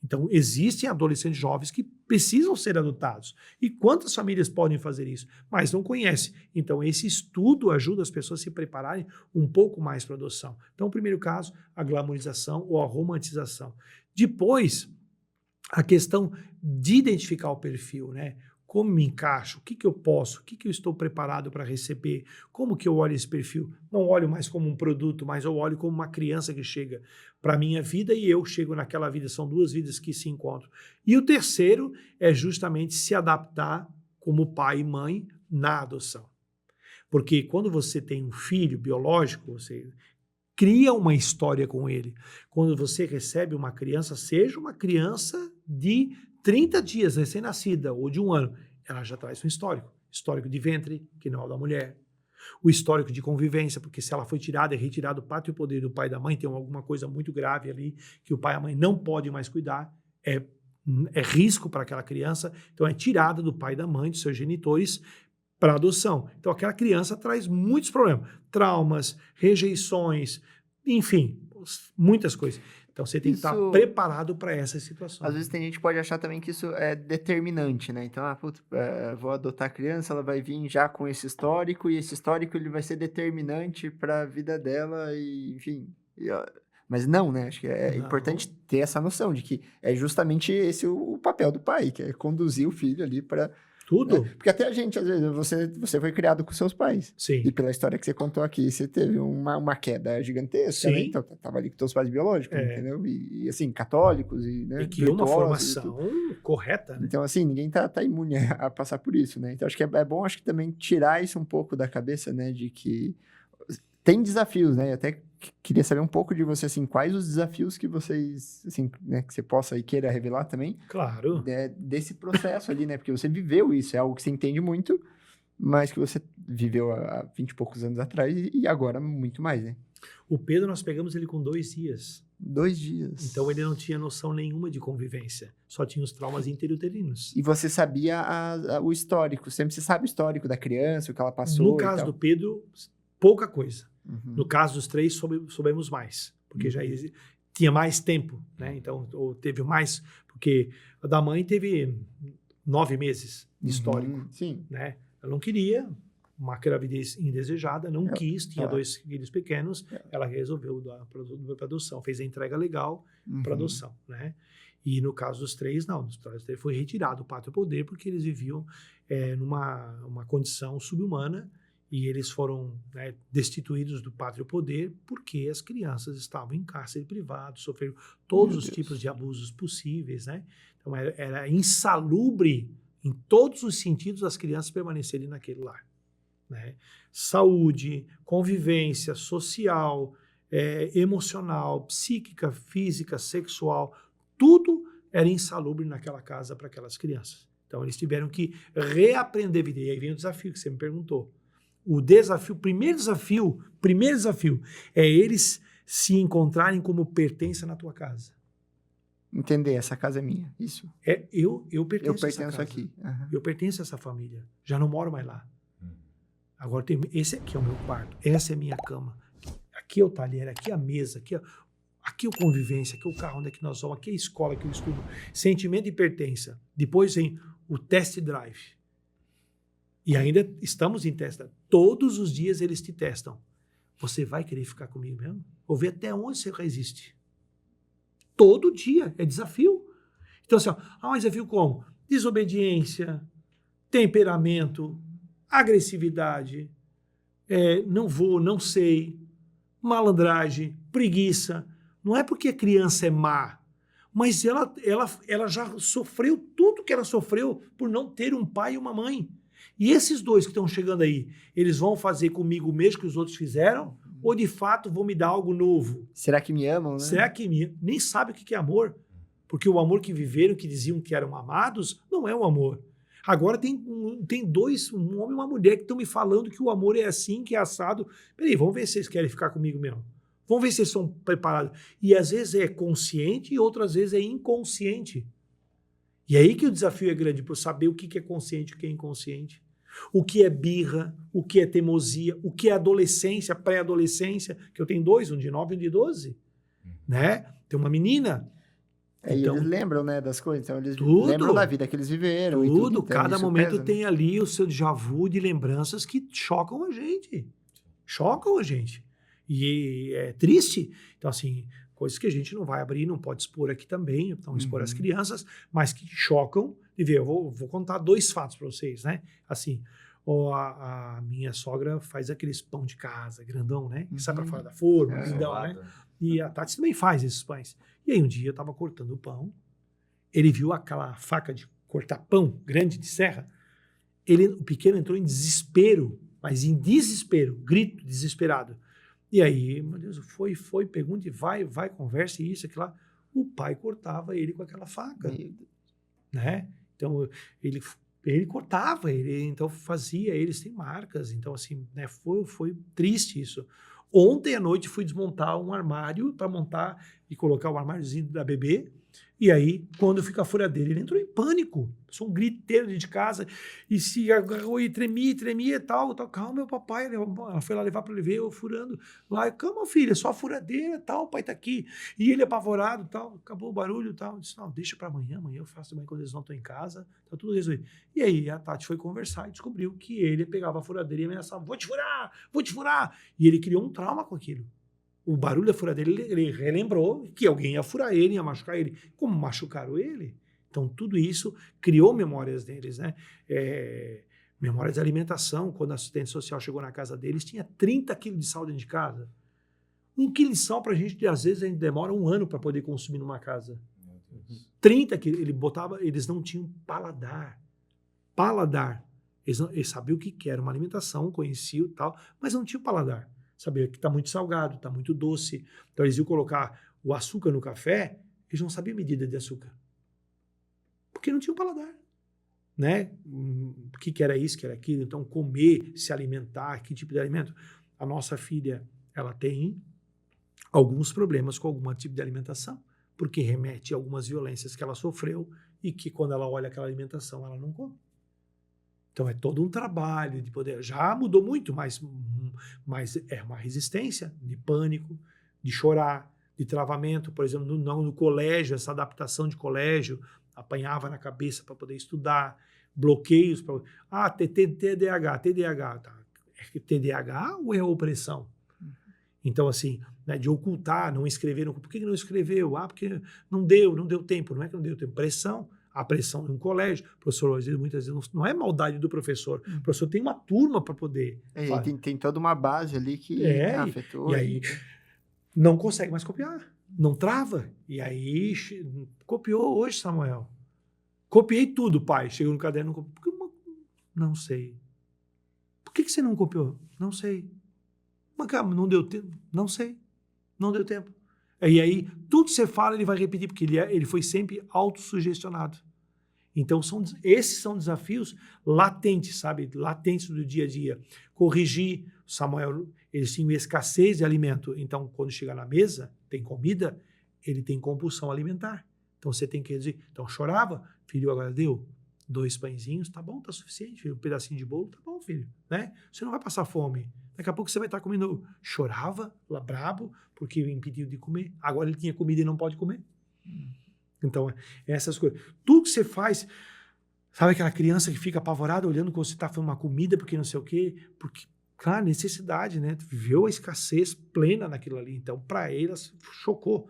Então, existem adolescentes jovens que precisam ser adotados. E quantas famílias podem fazer isso? Mas não conhecem. Então, esse estudo ajuda as pessoas a se prepararem um pouco mais para a adoção. Então, o primeiro caso, a glamorização ou a romantização. Depois, a questão de identificar o perfil, né? Como me encaixo? O que eu posso? O que eu estou preparado para receber? Como que eu olho esse perfil? Não olho mais como um produto, mas eu olho como uma criança que chega para a minha vida e eu chego naquela vida. São 2 vidas que se encontram. E o terceiro é justamente se adaptar como pai e mãe na adoção. Porque quando você tem um filho biológico, você cria uma história com ele. Quando você recebe uma criança, seja uma criança de 30 dias, recém-nascida, ou de 1 ano, ela já traz um histórico. Histórico de ventre, que não é o da mulher. O histórico de convivência, porque se ela foi tirada e retirado o pátrio e o poder do pai e da mãe, tem alguma coisa muito grave ali, que o pai e a mãe não podem mais cuidar, é risco para aquela criança, então é tirada do pai e da mãe, dos seus genitores, para adoção. Então aquela criança traz muitos problemas, traumas, rejeições, enfim, muitas coisas. Então, você tem que estar preparado para essas situações. Às vezes tem gente que pode achar também que isso é determinante, né? Então, vou adotar a criança, ela vai vir já com esse histórico, e esse histórico ele vai ser determinante para a vida dela, e enfim. Mas não, né? Acho que é importante ter essa noção de que é justamente esse o papel do pai, que é conduzir o filho ali para... Tudo. Né? Porque até a gente, às vezes, você foi criado com seus pais. Sim. E pela história que você contou aqui, você teve uma queda gigantesca, Sim. né? Então, tava ali com seus pais biológicos, entendeu? E assim, católicos e, né? E que uma formação correta, né? Então, assim, ninguém tá imune a passar por isso, né? Então, acho que é bom, acho que também tirar isso um pouco da cabeça, né? De que tem desafios, né? Eu até queria saber um pouco de você, assim, quais os desafios que vocês, assim, né? Que você possa e queira revelar também. Claro. Desse processo ali, né? Porque você viveu isso, é algo que você entende muito, mas que você viveu há 20 e poucos anos atrás e agora muito mais, né? O Pedro, nós pegamos ele com 2 dias. 2 dias. Então, ele não tinha noção nenhuma de convivência. Só tinha os traumas interuterinos. E você sabia o histórico, sempre você sabe o histórico da criança, o que ela passou. No caso do Pedro, pouca coisa. Uhum. No caso dos 3, soubemos mais. Porque já tinha mais tempo, né? Então, ou teve mais, porque a da mãe teve 9 meses de histórico, Sim. né? Ela não queria uma gravidez indesejada, não quis, tinha ela- 2 filhos pequenos, ela resolveu dar para adoção, fez a entrega legal para adoção, né? E no caso dos 3, não, nos casos dos 3 foi retirado o pátrio poder porque eles viviam numa condição subhumana e eles foram, né, destituídos do pátrio poder porque as crianças estavam em cárcere privado, sofreram todos Meu os Deus. tipos de abusos possíveis, né? Então era insalubre em todos os sentidos as crianças permanecerem naquele lar, né? Saúde, convivência social, emocional, psíquica, física, sexual, tudo era insalubre naquela casa para aquelas crianças. Então eles tiveram que reaprender a vida. E aí vem o desafio que você me perguntou. O primeiro desafio é eles se encontrarem como pertença na tua casa. Entender, essa casa é minha. Isso. Eu Eu pertenço a essa pertenço casa. aqui. Aham. Eu pertenço a essa família. Já não moro mais lá. Agora esse aqui é o meu quarto. Essa é a minha cama. Aqui é o talher, aqui é a mesa, aqui é a convivência, aqui é o carro onde é que nós vamos, aqui é a escola que eu estudo. Sentimento de pertença. Depois vem o test drive. E ainda estamos em teste. Todos os dias eles te testam. Você vai querer ficar comigo mesmo? Vou ver até onde você resiste. Todo dia. É desafio. Então assim, mas desafio como? Desobediência, temperamento, agressividade, não vou, não sei, malandragem, preguiça. Não é porque a criança é má, mas ela já sofreu tudo que ela sofreu por não ter um pai e uma mãe. E esses 2 que estão chegando aí, eles vão fazer comigo o mesmo que os outros fizeram? Ou de fato vão me dar algo novo? Será que me amam, né? Será que nem sabe o que é amor? Porque o amor que viveram, que diziam que eram amados, não é o amor. Agora tem 2, um homem e uma mulher, que estão me falando que o amor é assim, que é assado. Peraí, vamos ver se vocês querem ficar comigo mesmo. Vamos ver se vocês são preparados. E às vezes é consciente e outras vezes é inconsciente. E aí que o desafio é grande, para saber o que é consciente e o que é inconsciente. O que é birra, o que é teimosia, o que é adolescência, pré-adolescência, que eu tenho 2, um de 9 e um de 12. Né? Tem uma menina. E eles lembram, né, das coisas, então eles Tudo. lembram da vida que eles viveram. E tudo, então Cada isso momento pesa, né? tem ali o seu déjà vu de lembranças que chocam a gente. Chocam a gente. E é triste. Então, assim, coisas que a gente não vai abrir, não pode expor aqui também, não expor as crianças, mas que chocam. E ver, eu vou contar 2 fatos para vocês, né? Assim, a minha sogra faz aqueles pão de casa, grandão, né? Que sai para fora da forma, grandão, né? E a Tati também faz esses pães. E aí um dia eu estava cortando o pão, ele viu aquela faca de cortar pão grande de serra, o pequeno entrou em desespero, mas em desespero, grito desesperado. E aí, meu Deus, foi, pergunta e vai, conversa e isso, aquilo lá. O pai cortava ele com aquela faca, né? Então, ele cortava, então fazia, eles têm marcas, então assim, né, foi triste isso. Ontem à noite fui desmontar um armário para montar e colocar o armáriozinho da bebê. E aí, quando fica a furadeira, ele entrou em pânico. Sou um griteiro dentro de casa e se agarrou e tremia e tal. Calma, meu papai. Ela foi lá levar para ele ver, eu furando. Lá, calma, filha, só a furadeira tal, o pai tá aqui. E ele apavorado tal, acabou o barulho tal. Eu disse, não, deixa para amanhã eu faço também quando eles não estão em casa. Tá tudo resolvido. E aí a Tati foi conversar e descobriu que ele pegava a furadeira e ameaçava, vou te furar. E ele criou um trauma com aquilo. O barulho da furadeira, ele relembrou que alguém ia furar ele, ia machucar ele. Como machucaram ele? Então, tudo isso criou memórias deles, né? Memórias de alimentação. Quando a assistente social chegou na casa deles, tinha 30 quilos de sal dentro de casa. 1 quilo de sal, pra gente, às vezes, a gente demora 1 ano para poder consumir numa casa. 30 quilos. Eles não tinham paladar. Eles sabiam o que era uma alimentação, conheciam e tal, mas não tinham paladar. Sabia que está muito salgado, está muito doce. Então, eles iam colocar o açúcar no café, eles não sabiam a medida de açúcar. Porque não tinham paladar. Né? O que era isso, que era aquilo. Então, comer, se alimentar, que tipo de alimento? A nossa filha, ela tem alguns problemas com algum tipo de alimentação, porque remete a algumas violências que ela sofreu e que, quando ela olha aquela alimentação, ela não come. Então, é todo um trabalho de poder. Já mudou muito, mas é uma resistência de pânico, de chorar, de travamento, por exemplo, no colégio, essa adaptação de colégio, apanhava na cabeça para poder estudar, bloqueios. TDAH, tá? É TDAH ou é opressão? Então, assim, né, de ocultar, não escrever. Por que não escreveu? Porque não deu tempo. Não é que não deu tempo. Pressão. A pressão no colégio. O professor, muitas vezes, não é maldade do professor. O professor tem uma turma para poder... Tem toda uma base ali que afetou. E aí não consegue mais copiar. Não trava. E aí copiou hoje, Samuel. Copiei tudo, pai. Chegou no caderno, não copiou. Não sei. Por que você não copiou? Não sei. Mas, cara, não deu tempo? Não sei. Não deu tempo. E aí, tudo que você fala, ele vai repetir, porque ele foi sempre autossugestionado. Então, esses são desafios latentes, sabe? Latentes do dia a dia. Corrigir. Samuel, eles tinham escassez de alimento. Então, quando chega na mesa, tem comida, ele tem compulsão alimentar. Então, você tem que reduzir. Então, chorava. Filho, agora deu 2 pãezinhos, tá bom, tá suficiente, filho. Um pedacinho de bolo, tá bom, filho. Né? Você não vai passar fome. Daqui a pouco você vai estar comendo. Chorava, lá brabo, porque impediu de comer. Agora ele tinha comida e não pode comer. Então, essas coisas. Tudo que você faz, sabe aquela criança que fica apavorada olhando quando você está fazendo uma comida, porque não sei o quê? Porque, claro, necessidade, né? Viveu a escassez plena naquilo ali. Então, para elas, chocou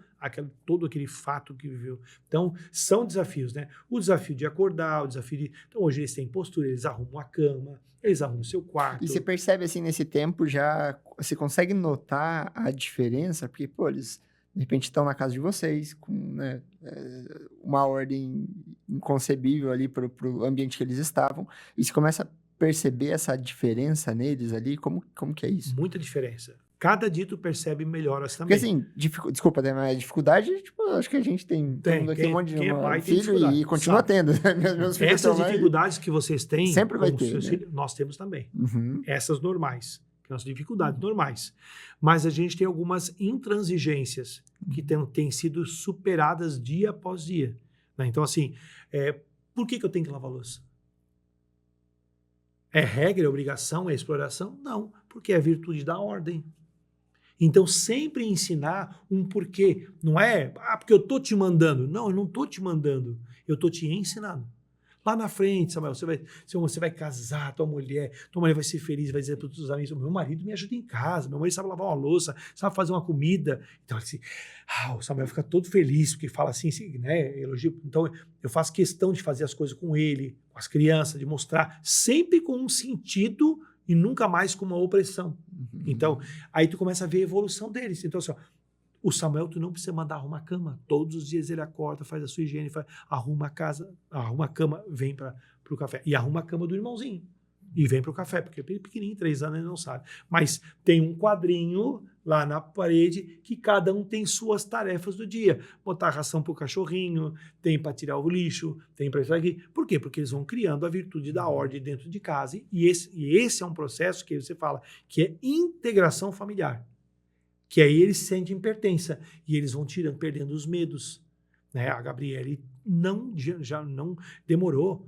todo aquele fato que viveu. Então, são desafios, né? O desafio de acordar, o desafio de... Então, hoje eles têm postura, eles arrumam a cama, eles arrumam o seu quarto. E você percebe, assim, nesse tempo já... Você consegue notar a diferença? Porque, pô, eles, de repente, estão na casa de vocês, com, né, uma ordem inconcebível ali para o ambiente que eles estavam, e você começa a perceber essa diferença neles ali? Como que é isso? Muita diferença. Cada dia tu percebe melhoras também. Porque, assim, desculpa, né, mas dificuldade, tipo, acho que a gente tem todo mundo aqui um monte de filho e continua tendo. Meus filhos essas dificuldades que vocês têm, sempre vai ter, né? Filhos, nós temos também. Uhum. Essas normais, que são as dificuldades normais. Mas a gente tem algumas intransigências que têm sido superadas dia após dia. Né? Então, assim, por que eu tenho que lavar a louça? É regra, é obrigação, é exploração? Não, porque é a virtude da ordem. Então, sempre ensinar um porquê. Não é, porque eu estou te mandando. Não, eu não estou te mandando. Eu estou te ensinando. Lá na frente, Samuel, você vai casar, tua mulher vai ser feliz, vai dizer para os seus amigos, meu marido me ajuda em casa, meu marido sabe lavar uma louça, sabe fazer uma comida. Então, assim, o Samuel fica todo feliz, porque fala assim, né, elogio. Então, eu faço questão de fazer as coisas com ele, com as crianças, de mostrar, sempre com um sentido e nunca mais com uma opressão. Uhum. Então, aí tu começa a ver a evolução deles. Então, assim, o Samuel, tu não precisa mandar arrumar a cama. Todos os dias ele acorda, faz a sua higiene, arruma a casa, arruma a cama, vem para o café. E arruma a cama do irmãozinho. E vem para o café, porque é pequenininho, 3 anos, ele não sabe. Mas tem um quadrinho lá na parede que cada um tem suas tarefas do dia. Botar ração para o cachorrinho, tem para tirar o lixo, tem para isso aqui. Por quê? Porque eles vão criando a virtude da ordem dentro de casa. E esse é um processo que você fala que é integração familiar. Que aí eles sentem pertença e eles vão perdendo os medos. Né? A Gabriele já não demorou,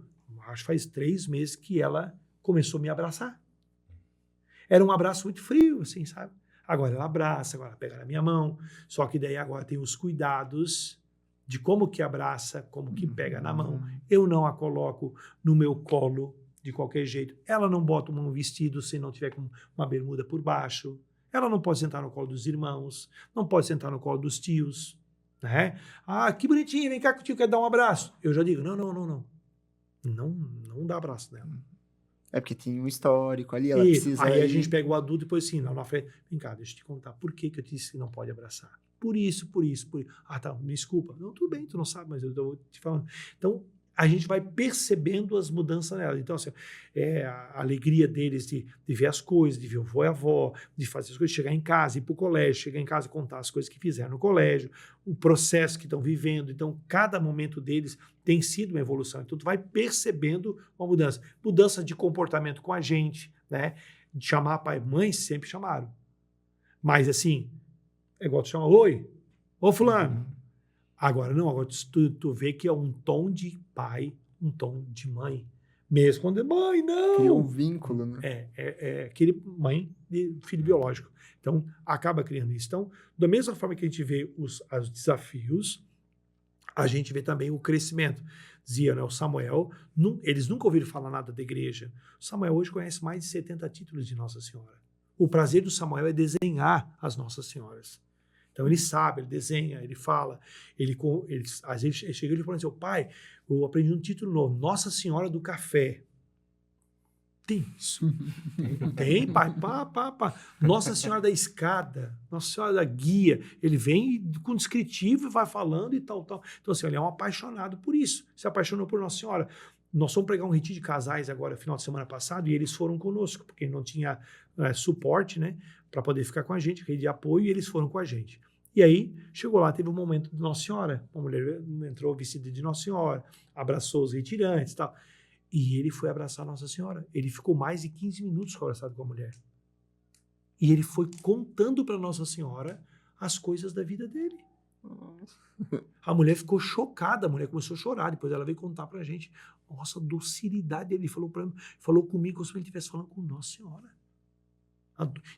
acho que faz 3 meses que ela começou a me abraçar. Era um abraço muito frio, assim, sabe? Agora ela abraça, agora ela pega na minha mão, só que daí agora tem os cuidados de como que abraça, como que pega na mão. Eu não a coloco no meu colo de qualquer jeito. Ela não bota um vestido se não tiver com uma bermuda por baixo. Ela não pode sentar no colo dos irmãos, não pode sentar no colo dos tios, né? Que bonitinho, vem cá que o tio quer dar um abraço. Eu já digo, não dá abraço nela. É porque tem um histórico ali, ela precisa... Aí a gente pega o adulto e depois assim, lá na frente, vem cá, deixa eu te contar, por que eu te disse que não pode abraçar? Por isso. Tá, me desculpa. Não, tudo bem, tu não sabe, mas eu estou te falando. Então, a gente vai percebendo as mudanças nela. Então, assim, a alegria deles de ver as coisas, de ver o avô e a avó, de fazer as coisas, chegar em casa, ir para o colégio, chegar em casa e contar as coisas que fizeram no colégio, o processo que estão vivendo. Então, cada momento deles tem sido uma evolução. Então, tu vai percebendo uma mudança. Mudança de comportamento com a gente, né? De chamar pai e mãe, sempre chamaram. Mas, assim, é igual tu chama, oi, ô fulano. Agora não, agora tu vê que é um tom de pai, um tom de mãe. Mesmo quando, mãe, não! Criou um vínculo, né? É aquele mãe de filho biológico. Então, acaba criando isso. Então, da mesma forma que a gente vê os desafios, a gente vê também o crescimento. Dizia, né, o Samuel, eles nunca ouviram falar nada da igreja. O Samuel hoje conhece mais de 70 títulos de Nossa Senhora. O prazer do Samuel é desenhar as Nossas Senhoras. Então, ele sabe, ele desenha, ele fala. Às vezes, ele chega e fala assim, pai, eu aprendi um título novo, Nossa Senhora do Café. Tem isso. Tem, pai. Pá. Nossa Senhora da Escada, Nossa Senhora da Guia. Ele vem com descritivo e vai falando e tal. Então, assim, ele é um apaixonado por isso. Se apaixonou por Nossa Senhora. Nós fomos pregar um retiro de casais agora, final de semana passado, e eles foram conosco, porque não tinha suporte, né, para poder ficar com a gente, rede de apoio, e eles foram com a gente. E aí, chegou lá, teve um momento de Nossa Senhora. Uma mulher entrou vestida de Nossa Senhora, abraçou os retirantes e tal. E ele foi abraçar Nossa Senhora. Ele ficou mais de 15 minutos abraçado com a mulher. E ele foi contando para Nossa Senhora as coisas da vida dele. A mulher ficou chocada, a mulher começou a chorar. Depois ela veio contar para a gente. Nossa, a docilidade dele. Falou comigo como se ele estivesse falando com Nossa Senhora.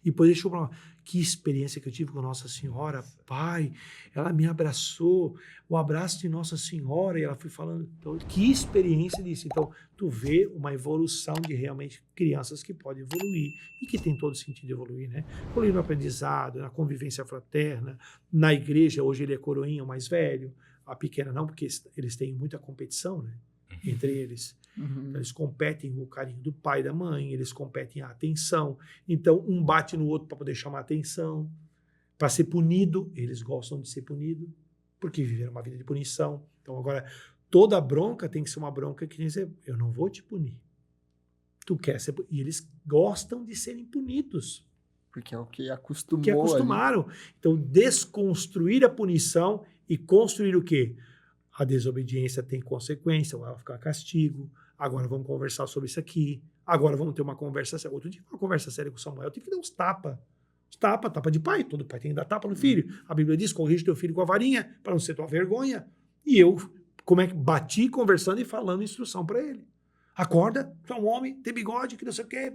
E depois deixou para que experiência que eu tive com Nossa Senhora, pai, ela me abraçou, o abraço de Nossa Senhora, e ela foi falando, então, que experiência disso. Então, tu vê uma evolução de realmente crianças que podem evoluir e que tem todo sentido de evoluir, né? Evoluir no aprendizado, na convivência fraterna, na igreja, hoje ele é coroinha, o mais velho, a pequena não, porque eles têm muita competição, né? Entre eles. Então, eles competem o carinho do pai e da mãe, eles competem a atenção. Então, um bate no outro para poder chamar a atenção, para ser punido. Eles gostam de ser punido, porque viveram uma vida de punição. Então, agora, toda bronca tem que ser uma bronca que dizer, eu não vou te punir. Tu quer ser punido. E eles gostam de serem punidos. Porque é o que acostumou. Que acostumaram. Ali. Então, desconstruir a punição e construir o quê? A desobediência tem consequência, vai ficar castigo. Agora vamos conversar sobre isso aqui. Agora vamos ter uma conversa séria. Outro dia, uma conversa séria com o Samuel, eu tive que dar uns tapas. Tapa de pai. Todo pai tem que dar tapa no filho. A Bíblia diz, corrige teu filho com a varinha, para não ser tua vergonha. E eu, bati conversando e falando instrução para ele. Acorda, tu é um homem, tem bigode, que não sei o quê,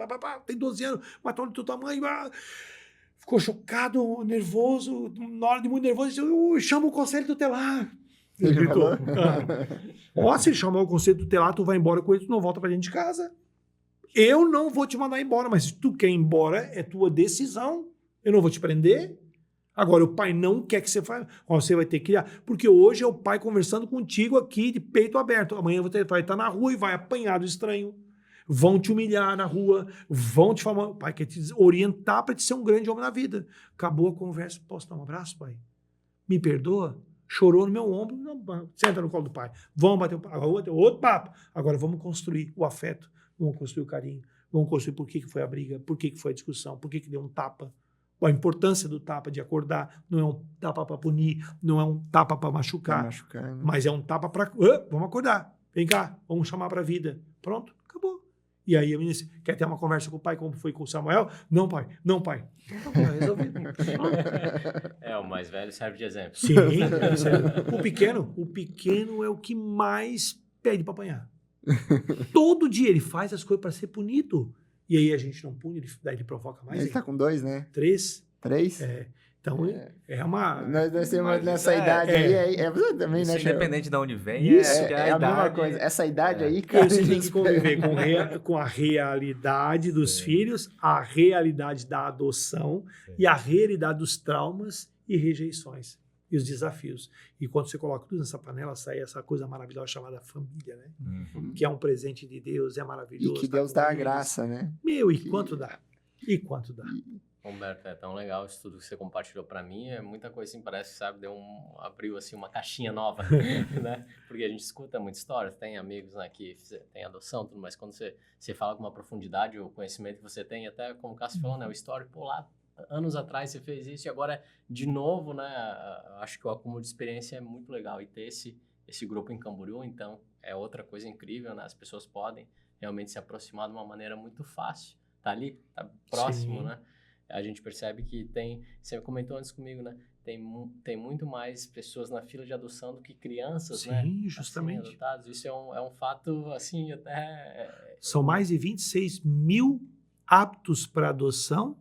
tem 12 anos, mas tá do teu tamanho. Ficou chocado, nervoso, na hora de muito nervoso, chama o conselho tutelar. Ele gritou. Se ele chamar o conselho tutelar, tu vai embora com ele, tu não volta pra dentro de casa. Eu não vou te mandar embora, mas se tu quer ir embora, é tua decisão. Eu não vou te prender. Agora, o pai não quer que você faça. Você vai ter que criar. Porque hoje é o pai conversando contigo aqui, de peito aberto. Amanhã vai estar na rua e vai apanhar do estranho. Vão te humilhar na rua, vão te falar. O pai quer te orientar para te ser um grande homem na vida. Acabou a conversa. Posso dar um abraço, pai? Me perdoa? Chorou no meu ombro, não, senta no colo do pai. Vamos bater outro papo. Agora vamos construir o afeto, vamos construir o carinho, vamos construir por que foi a briga, por que foi a discussão, por que deu um tapa. A importância do tapa de acordar não é um tapa para punir, não é um tapa para machucar, né? mas é um tapa para... vamos acordar, vem cá, vamos chamar para a vida. Pronto, acabou. E aí a menina disse, quer ter uma conversa com o pai, como foi com o Samuel? Não, pai. Então, resolvido. O mais velho serve de exemplo. Sim, o pequeno é o que mais pede para apanhar. Todo dia ele faz as coisas para ser punido. E aí a gente não pune, daí ele provoca mais. Ele tá com 2, né? 3. 3? Então, é uma... Nós temos nessa idade aí, você também, né? Independente de onde vem, isso, é a mesma coisa. Essa idade aí, cara... Você tem que conviver com a realidade dos filhos, a realidade da adoção e a realidade dos traumas e rejeições e os desafios. E quando você coloca tudo nessa panela, sai essa coisa maravilhosa chamada família, né? Que é um presente de Deus, é maravilhoso. E que Deus dá a graça, né? Quanto dá? E quanto dá? Humberto, é tão legal isso tudo que você compartilhou para mim, é muita coisa assim, parece que, sabe, abriu assim uma caixinha nova, né? Porque a gente escuta muita história, tem amigos, né, que tem adoção, tudo, mas quando você fala com uma profundidade, o conhecimento que você tem, até como o Cássio falou, né, o histórico, pô, lá anos atrás você fez isso e agora de novo, né, acho que o acúmulo de experiência é muito legal e ter esse grupo em Camboriú, então, é outra coisa incrível, né, as pessoas podem realmente se aproximar de uma maneira muito fácil, tá ali, tá próximo, né? a gente percebe que você comentou antes comigo, né? Tem muito mais pessoas na fila de adoção do que crianças, Sim, né? justamente. Assim, adotados. Isso é um fato, assim, até... São mais de 26 mil aptos para adoção,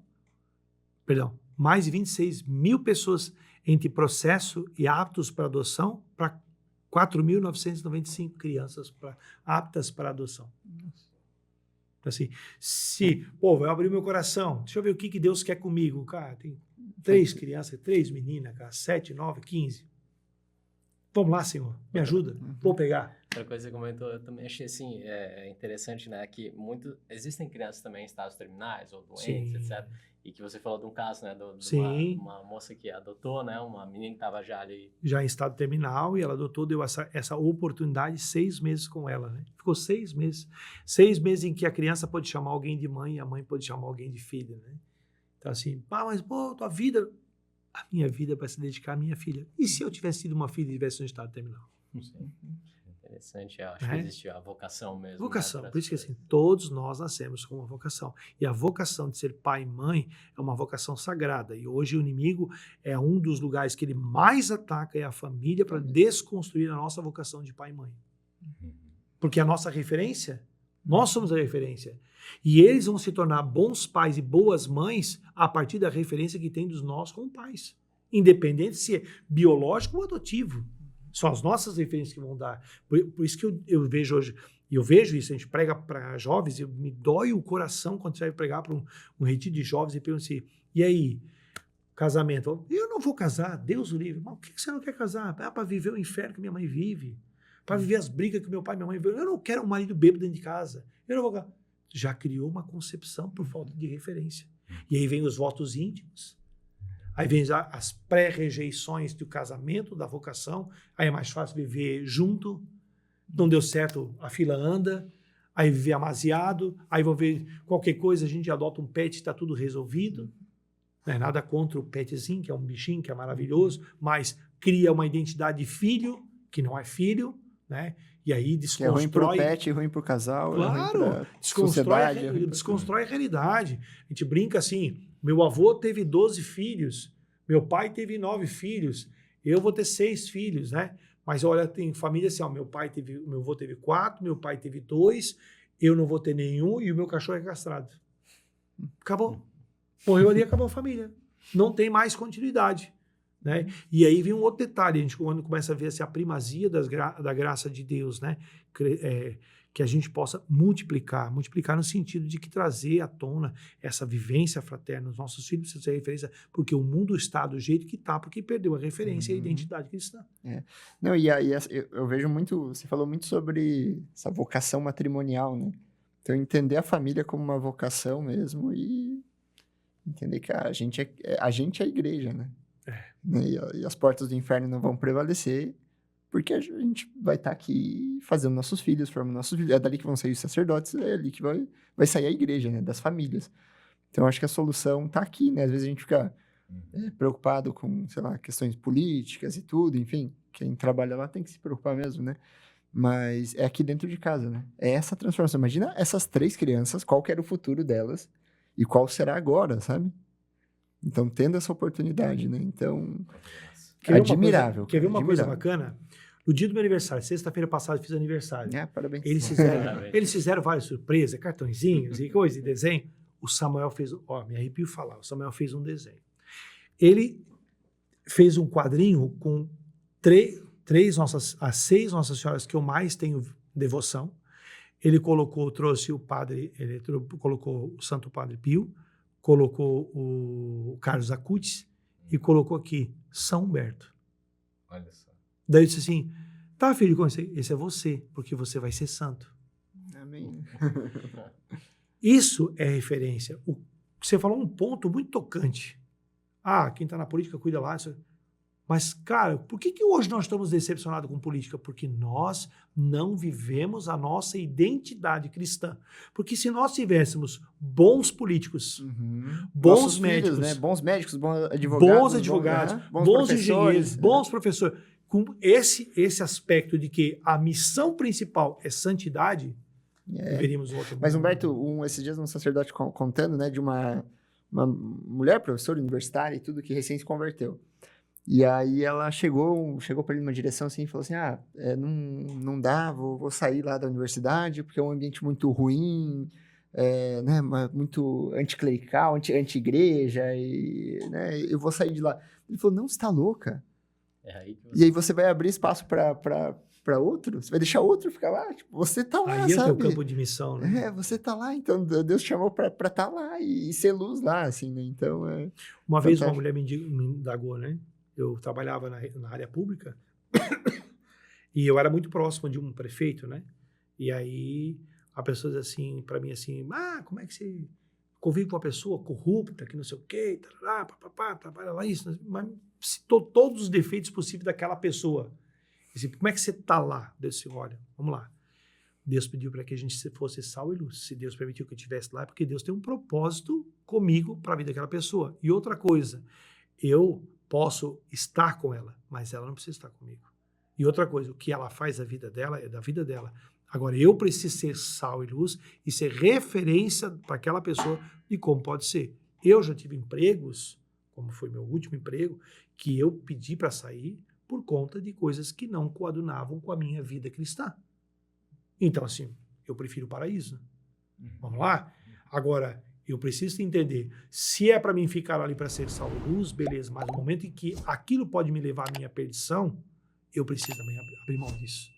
perdão, mais de 26 mil pessoas entre processo e aptos para adoção, para 4.995 crianças aptas para adoção. Então, assim, vai abrir meu coração, deixa eu ver o que Deus quer comigo, cara, tem 3 crianças, 3 meninas, cara, 7, 9, 15. Vamos lá, Senhor, me ajuda, vou pegar. Outra coisa que você comentou, eu também achei, assim, interessante, né, que existem crianças também em estados terminais ou doentes, etc., e que você falou de um caso, né, de uma moça que adotou, né, uma menina que estava já ali... Já em estado terminal, e ela adotou, deu essa oportunidade 6 meses com ela, né? Ficou 6 meses. 6 meses em que a criança pode chamar alguém de mãe e a mãe pode chamar alguém de filha, né? Então assim, mas tua vida... A minha vida é para se dedicar à minha filha. E se eu tivesse tido uma filha e tivesse no estado terminal? Sim. Interessante, eu acho que existe a vocação mesmo. Vocação, né, por isso que assim, todos nós nascemos com uma vocação. E a vocação de ser pai e mãe é uma vocação sagrada. E hoje o inimigo é um dos lugares que ele mais ataca, é a família, para desconstruir a nossa vocação de pai e mãe. Porque a nossa referência, nós somos a referência. E eles vão se tornar bons pais e boas mães a partir da referência que tem dos nós como pais. Independente se é biológico ou adotivo. São as nossas referências que vão dar. Por isso que eu vejo hoje, e eu vejo isso, a gente prega para jovens, e me dói o coração quando você vai pregar para um retiro de jovens e pergunta assim, e aí, casamento? Eu não vou casar, Deus o livre. Mas por que você não quer casar? Para viver o inferno que minha mãe vive, para viver as brigas que meu pai e minha mãe vivem. Eu não quero um marido bêbado dentro de casa. Eu não vou casar. Já criou uma concepção por falta de referência. E aí vem os votos íntimos. Aí vem as pré-rejeições do casamento, da vocação. Aí é mais fácil viver junto. Não deu certo, a fila anda. Aí viver amaziado. Aí vão ver qualquer coisa, a gente adota um pet e está tudo resolvido. Não é nada contra o petzinho, que é um bichinho, que é maravilhoso, mas cria uma identidade de filho, que não é filho, né? E aí desconstrói... Que é ruim pro pet, ruim pro casal. Claro, é ruim desconstrói a realidade. A gente brinca assim, meu avô teve 12 filhos, meu pai teve 9 filhos, eu vou ter 6 filhos, né? Mas olha, tem família assim, ó, meu avô teve 4, meu pai teve 2, eu não vou ter nenhum e o meu cachorro é castrado. Acabou. Morreu ali, acabou a família. Não tem mais continuidade. Né? E aí vem um outro detalhe, a gente quando começa a ver assim, a primazia da graça de Deus, né? Que a gente possa multiplicar no sentido de que trazer à tona essa vivência fraterna. Os nossos filhos precisam ser referência, porque o mundo está do jeito que está, porque perdeu a referência e a identidade cristã. Não, eu vejo muito, você falou muito sobre essa vocação matrimonial, né? Então, entender a família como uma vocação mesmo e entender que a gente é a igreja, né? E as portas do inferno não vão prevalecer porque a gente vai estar aqui fazendo nossos filhos, formando nossos filhos. É dali que vão sair os sacerdotes, é ali que vai sair a igreja, né? Das famílias. Então, acho que a solução está aqui, né? Às vezes a gente fica preocupado com, sei lá, questões políticas e tudo, enfim. Quem trabalha lá tem que se preocupar mesmo, né? Mas é aqui dentro de casa, né? É essa transformação. Imagina essas 3 crianças, qual que era o futuro delas e qual será agora, sabe? Então, tendo essa oportunidade, né? Então, admirável. Quer ver uma coisa bacana? No dia do meu aniversário, sexta-feira passada, eu fiz aniversário. Parabéns. Eles fizeram várias surpresas, cartõezinhos e coisa, e desenho. O Samuel fez... me arrepio falar. O Samuel fez um desenho. Ele fez um quadrinho com as 6 Nossas Senhoras que eu mais tenho devoção. Ele trouxe o padre... Ele colocou o Santo Padre Pio, colocou o Carlos Acutis e colocou aqui São Humberto. Olha só. Daí eu disse assim, tá filho, esse é você, porque você vai ser santo. Amém. Isso é referência. Você falou um ponto muito tocante. Quem está na política cuida lá. Mas, cara, por que hoje nós estamos decepcionados com política? Porque nós não vivemos a nossa identidade cristã. Porque se nós tivéssemos bons políticos, bons médicos, filhos, né? Bons médicos, bons advogados, bons engenheiros, bons professores, com esse aspecto de que a missão principal é santidade, veríamos outro. Mas, Humberto, esses dias um sacerdote contando, né, de uma uma mulher professora universitária e tudo, que recém se converteu. E aí ela chegou para ele numa direção assim e falou assim, não dá, vou sair lá da universidade porque é um ambiente muito ruim, né, muito anticlerical, anti-igreja, e, né, eu vou sair de lá. Ele falou, não, você tá louca? E aí você vai abrir espaço para outro? Você vai deixar outro ficar lá? Tipo, você tá lá, Aí é o sabe? teu campo de missão, né? Você tá lá, então Deus te chamou para estar lá e ser luz lá, assim, né? Então, Uma vez uma fantástico. mulher me indagou, né? Eu trabalhava na área pública e eu era muito próximo de um prefeito, né? E aí a pessoa diz assim, para mim assim, como é que você convive com uma pessoa corrupta, que não sei o quê, trabalha lá isso, mas citou todos os defeitos possíveis daquela pessoa. Assim, como é que você tá lá? Deus disse, olha, vamos lá. Deus pediu para que a gente fosse sal e luz. Se Deus permitiu que eu estivesse lá, é porque Deus tem um propósito comigo para a vida daquela pessoa. E outra coisa, eu posso estar com ela, mas ela não precisa estar comigo. E outra coisa, o que ela faz da vida dela é da vida dela. Agora, eu preciso ser sal e luz e ser referência para aquela pessoa de como pode ser. Eu já tive empregos, como foi meu último emprego, que eu pedi para sair por conta de coisas que não coadunavam com a minha vida cristã. Então, assim, eu prefiro o paraíso. Vamos lá? Agora, eu preciso entender, se é para mim ficar ali para ser sal e luz, beleza, mas no momento em que aquilo pode me levar à minha perdição, eu preciso também abrir mão disso.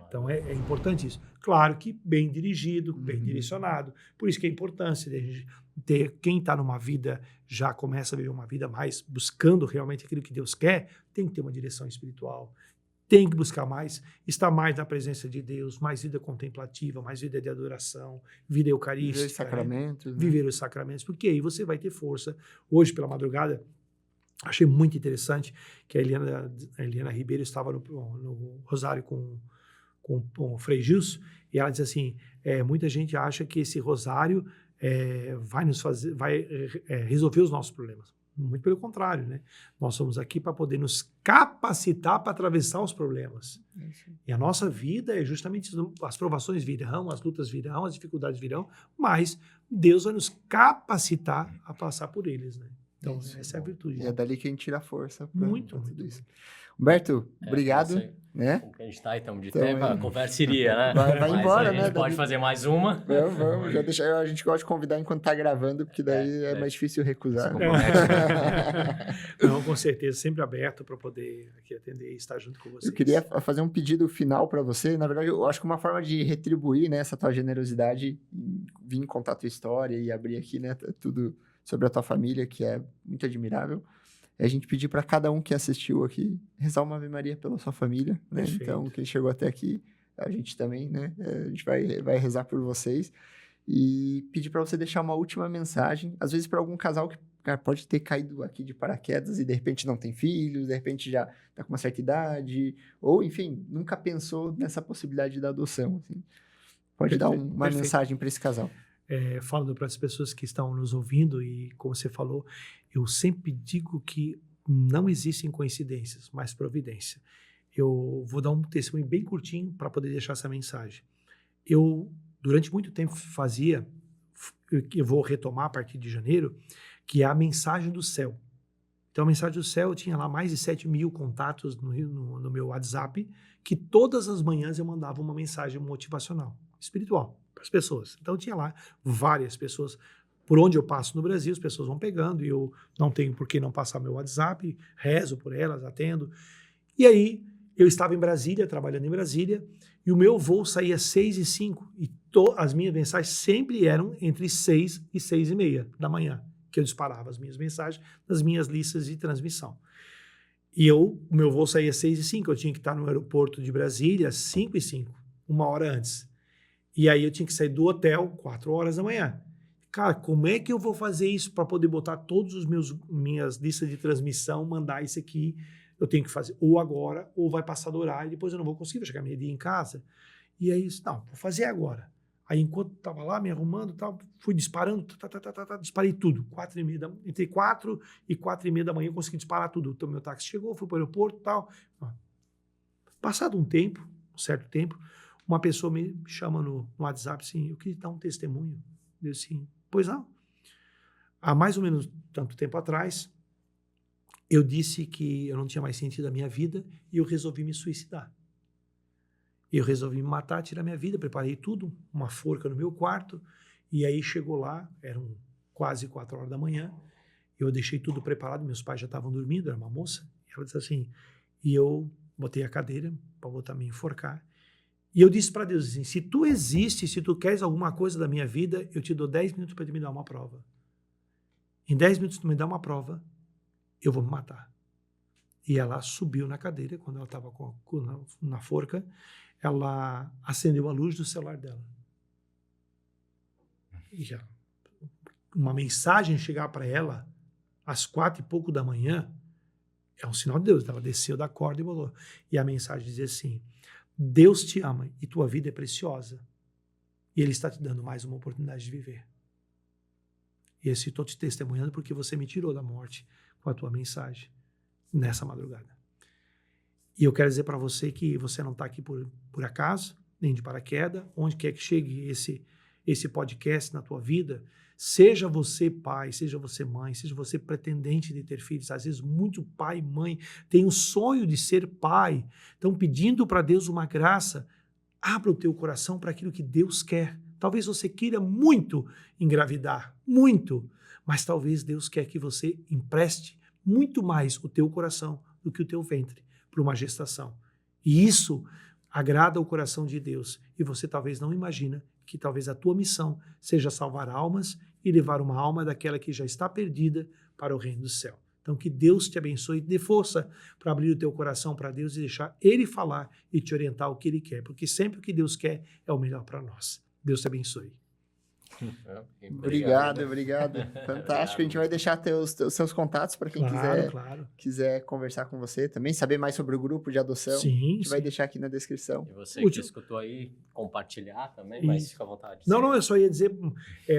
Então, é importante isso. Claro que bem dirigido, bem direcionado. Por isso que a importância de a gente ter, quem está numa vida, já começa a viver uma vida mais buscando realmente aquilo que Deus quer, tem que ter uma direção espiritual, tem que buscar mais, estar mais na presença de Deus, mais vida contemplativa, mais vida de adoração, vida eucarística. Viver os sacramentos. Né? Viver os sacramentos, porque aí você vai ter força. Hoje, pela madrugada, achei muito interessante que a Eliana Ribeiro estava no Rosário com o Frei Gilson, e ela diz assim, muita gente acha que esse rosário vai resolver os nossos problemas. Muito pelo contrário, né? Nós somos aqui para poder nos capacitar para atravessar os problemas. E a nossa vida é justamente isso. As provações virão, as lutas virão, as dificuldades virão, mas Deus vai nos capacitar a passar por eles, né? Então, essa é a virtude. E é dali que a gente tira força para tudo isso. Humberto, obrigado. Né? Como que a gente está, então, de tempo, a conversa iria, né? Vai embora, a gente né? pode fazer mais uma. Vamos, já deixar, a gente gosta de convidar enquanto está gravando, porque daí é mais difícil recusar. Não, com certeza, sempre aberto para poder aqui atender e estar junto com vocês. Eu queria fazer um pedido final para você. Na verdade, eu acho que uma forma de retribuir, né, essa tua generosidade, vir contar a tua história e abrir aqui, né, tudo sobre a tua família, que é muito admirável. É a gente pedir para cada um que assistiu aqui rezar uma Ave Maria pela sua família, né? Então, quem chegou até aqui, a gente também, né? A gente vai rezar por vocês e pedir para você deixar uma última mensagem, às vezes para algum casal que, cara, pode ter caído aqui de paraquedas e de repente não tem filhos, de repente já está com uma certa idade, ou enfim, nunca pensou nessa possibilidade da adoção. Assim. Pode dar uma mensagem para esse casal. Falando para as pessoas que estão nos ouvindo e, como você falou, eu sempre digo que não existem coincidências, mas providência. Eu vou dar um testemunho bem curtinho para poder deixar essa mensagem. Eu, durante muito tempo, eu vou retomar a partir de janeiro, que é a mensagem do céu. Então, a mensagem do céu, eu tinha lá mais de 7 mil contatos no meu WhatsApp, que todas as manhãs eu mandava uma mensagem motivacional, espiritual, para as pessoas. Então, tinha lá várias pessoas. Por onde eu passo no Brasil, as pessoas vão pegando, e eu não tenho por que não passar meu WhatsApp, rezo por elas, atendo. E aí, eu estava em Brasília, trabalhando em Brasília, e o meu voo saía às 6h05, e as minhas mensagens sempre eram entre 6 e 6h30 da manhã, que eu disparava as minhas mensagens nas minhas listas de transmissão. E o meu voo saía às 6h05, eu tinha que estar no aeroporto de Brasília às 5h05, uma hora antes. E aí eu tinha que sair do hotel 4 horas da manhã. Cara, como é que eu vou fazer isso para poder botar todas as minhas listas de transmissão, mandar isso aqui? Eu tenho que fazer ou agora, ou vai passar do horário, e depois eu não vou conseguir, vou chegar meio-dia em casa. E aí, não, vou fazer agora. Aí, enquanto estava lá me arrumando, fui disparando, disparei tudo. Entre 4 e 4h30 da manhã eu consegui disparar tudo. Então, meu táxi chegou, fui para o aeroporto e tal. Passado um certo tempo, uma pessoa me chama no WhatsApp assim, eu queria dar um testemunho. Eu disse assim, pois não. há mais ou menos tanto tempo atrás, eu disse que eu não tinha mais sentido a minha vida e eu resolvi me suicidar. Eu resolvi me matar, tirar minha vida, preparei tudo, uma forca no meu quarto, e aí chegou lá, eram quase 4 horas da manhã, eu deixei tudo preparado, meus pais já estavam dormindo, era uma moça, e ela disse assim, e eu botei a cadeira para botar me enforcar, e eu disse para Deus assim, se tu existe, se tu queres alguma coisa da minha vida, eu te dou 10 minutos para me dar uma prova. Em 10 minutos tu me dá uma prova, eu vou me matar. E ela subiu na cadeira, quando ela estava na forca, ela acendeu a luz do celular dela. E já, uma mensagem chegar para ela, às 4 e pouco da manhã, é um sinal de Deus. Ela desceu da corda e botou. E a mensagem dizia assim, Deus te ama e tua vida é preciosa. E Ele está te dando mais uma oportunidade de viver. E eu estou te testemunhando porque você me tirou da morte com a tua mensagem nessa madrugada. E eu quero dizer para você que você não está aqui por acaso, nem de paraquedas, onde quer que chegue esse podcast na tua vida, seja você pai, seja você mãe, seja você pretendente de ter filhos, às vezes muito pai e mãe tem o sonho de ser pai, estão pedindo para Deus uma graça, abra o teu coração para aquilo que Deus quer. Talvez você queira muito engravidar, muito, mas talvez Deus quer que você empreste muito mais o teu coração do que o teu ventre para uma gestação. E isso agrada o coração de Deus. E você talvez não imagina que talvez a tua missão seja salvar almas e levar uma alma daquela que já está perdida para o reino do céu. Então que Deus te abençoe e dê força para abrir o teu coração para Deus e deixar Ele falar e te orientar o que Ele quer, porque sempre o que Deus quer é o melhor para nós. Deus te abençoe. Obrigado. Fantástico. A gente vai deixar os seus contatos para quem quiser conversar com você também, saber mais sobre o grupo de adoção. Sim, a gente vai deixar aqui na descrição. E você que escutou aí, compartilhar também, mas fica à vontade. Não, eu só ia dizer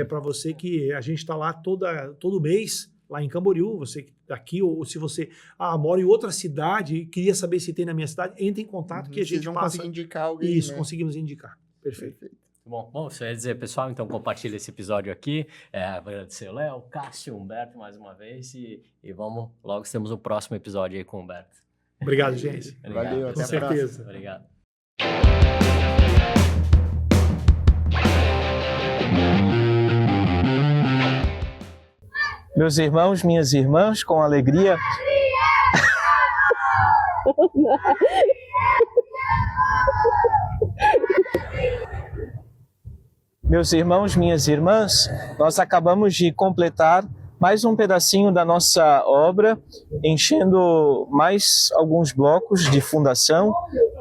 para você que a gente está lá todo mês, lá em Camboriú, você daqui, ou se você mora em outra cidade e queria saber se tem na minha cidade, entre em contato que a gente não passa. conseguir indicar alguém, Isso, né? Conseguimos indicar. Perfeito. Bom, você ia dizer, pessoal, então compartilha esse episódio aqui. Agradecer o Léo, Cássio, Humberto mais uma vez e vamos, logo temos o próximo episódio aí com o Humberto. Obrigado, gente. Obrigado. Valeu, até Com a certeza. próxima. Obrigado. Meus irmãos, minhas irmãs, com alegria. Meus irmãos, minhas irmãs, nós acabamos de completar mais um pedacinho da nossa obra, enchendo mais alguns blocos de fundação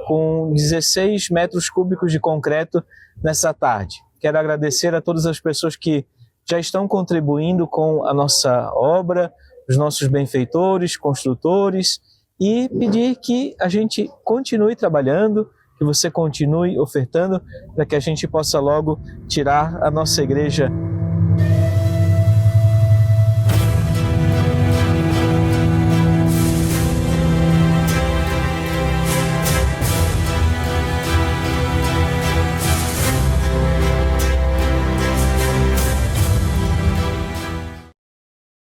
com 16 metros cúbicos de concreto nessa tarde. Quero agradecer a todas as pessoas que já estão contribuindo com a nossa obra, os nossos benfeitores, construtores, e pedir que a gente continue trabalhando, que você continue ofertando, para que a gente possa logo tirar a nossa igreja